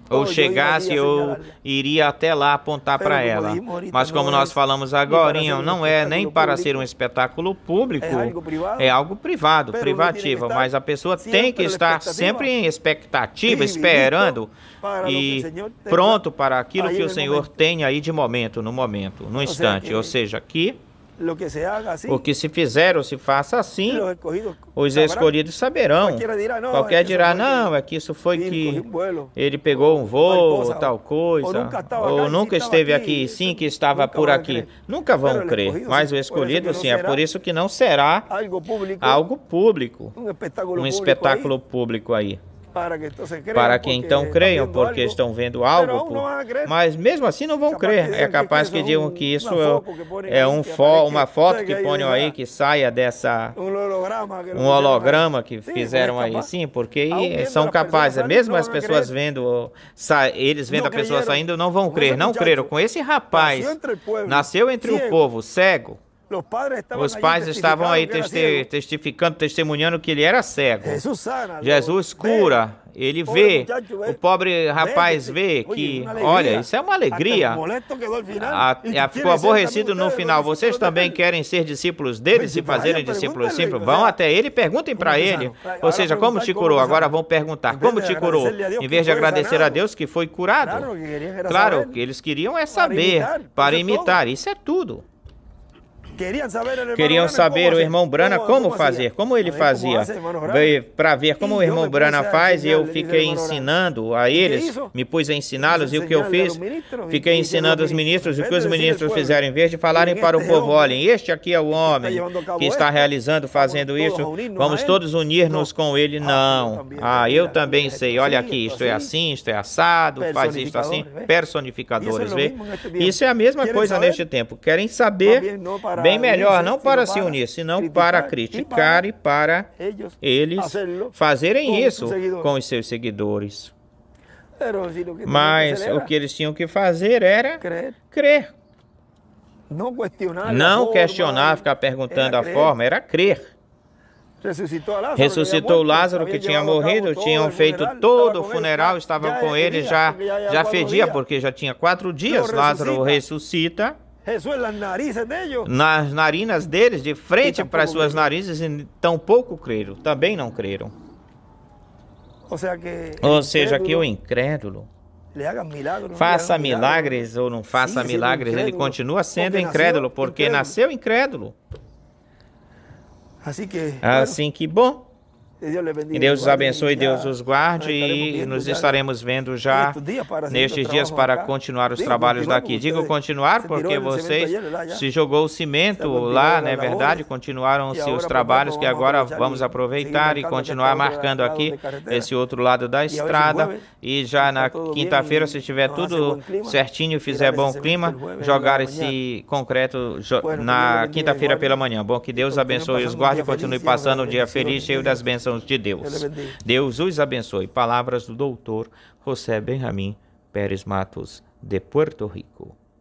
ou chegasse, eu iria até lá apontar para ela. Mas como nós falamos agora, não é nem para ser um espetáculo público, é algo privado, privativo, mas a pessoa tem que estar sempre em expectativa, esperando e pronto para aquilo que o Senhor tem aí de momento, no instante. Ou seja, aqui, o que se fizer ou se faça assim, os escolhidos saberão. Qualquer dirá, não, é que isso foi que ele pegou um voo, ou tal coisa, ou nunca esteve aqui, sim que estava por aqui. Nunca vão crer, mas o escolhido sim, é por isso que não será algo público, um espetáculo público aí. Para que então creiam, porque estão vendo algo, mas mesmo assim não vão crer. É capaz que digam que isso é uma foto que ponham aí, que saia dessa, um holograma que fizeram aí, sim, porque são capazes, mesmo as pessoas vendo, eles vendo a pessoa saindo, não vão crer, não creram. Com esse rapaz, nasceu entre o povo, cego. Os pais estavam aí testificando, testemunhando que ele era cego. Jesus cura, ele vê, o pobre rapaz vê que, olha, isso é uma alegria. Ficou aborrecido no final. Vocês também querem ser discípulos deles e fazerem discípulos simples? Vão até ele e perguntem para ele. Ou seja, como te curou? Agora vão perguntar, como te curou? Em vez de agradecer a Deus que foi curado. Claro, o que eles queriam é saber, para imitar. Isso é tudo. Queriam saber o irmão Brana como fazer, como ele fazia. Para ver como o irmão Brana faz, e eu fiquei ensinando a eles, me pus a ensiná-los, e o que eu fiz? Fiquei ensinando os ministros, e o que os ministros fizeram, em vez de falarem para o povo, olhem, este aqui é o homem que está realizando, fazendo isso, vamos todos unir-nos com ele. Não. Eu também sei, olha aqui, isto é assim, isto é assado, faz isto assim, personificadores, vê? Isso é a mesma coisa neste tempo. Querem saber bem melhor, não para se unir, senão para criticar e para eles fazerem isso com os seus seguidores. Mas o que eles tinham que fazer era crer. Não questionar, ficar perguntando a forma, era crer. Ressuscitou Lázaro que tinha morrido, tinham feito todo o funeral, estavam com ele, já fedia, porque já tinha 4 dias. Lázaro ressuscita. Nas narinas deles, de frente para as suas narizes, e tampouco creram, também não creram. Ou seja, que o incrédulo faça milagres ou não faça milagres, ele continua sendo incrédulo, porque nasceu incrédulo. Assim que, bom, que Deus os abençoe, Deus os guarde, e nos estaremos vendo já nestes dias para continuar os trabalhos daqui. Digo continuar porque vocês se jogou o cimento lá, não é verdade? Continuaram-se os trabalhos que agora vamos aproveitar e continuar marcando aqui esse outro lado da estrada, e já na quinta-feira, se tiver tudo certinho, fizer bom clima, jogar esse concreto na quinta-feira pela manhã. Bom, que Deus abençoe e os guarde e continue passando um dia feliz, cheio das bênçãos de Deus. Deus os abençoe. Palavras do doutor José Benjamim Pérez Matos, de Puerto Rico.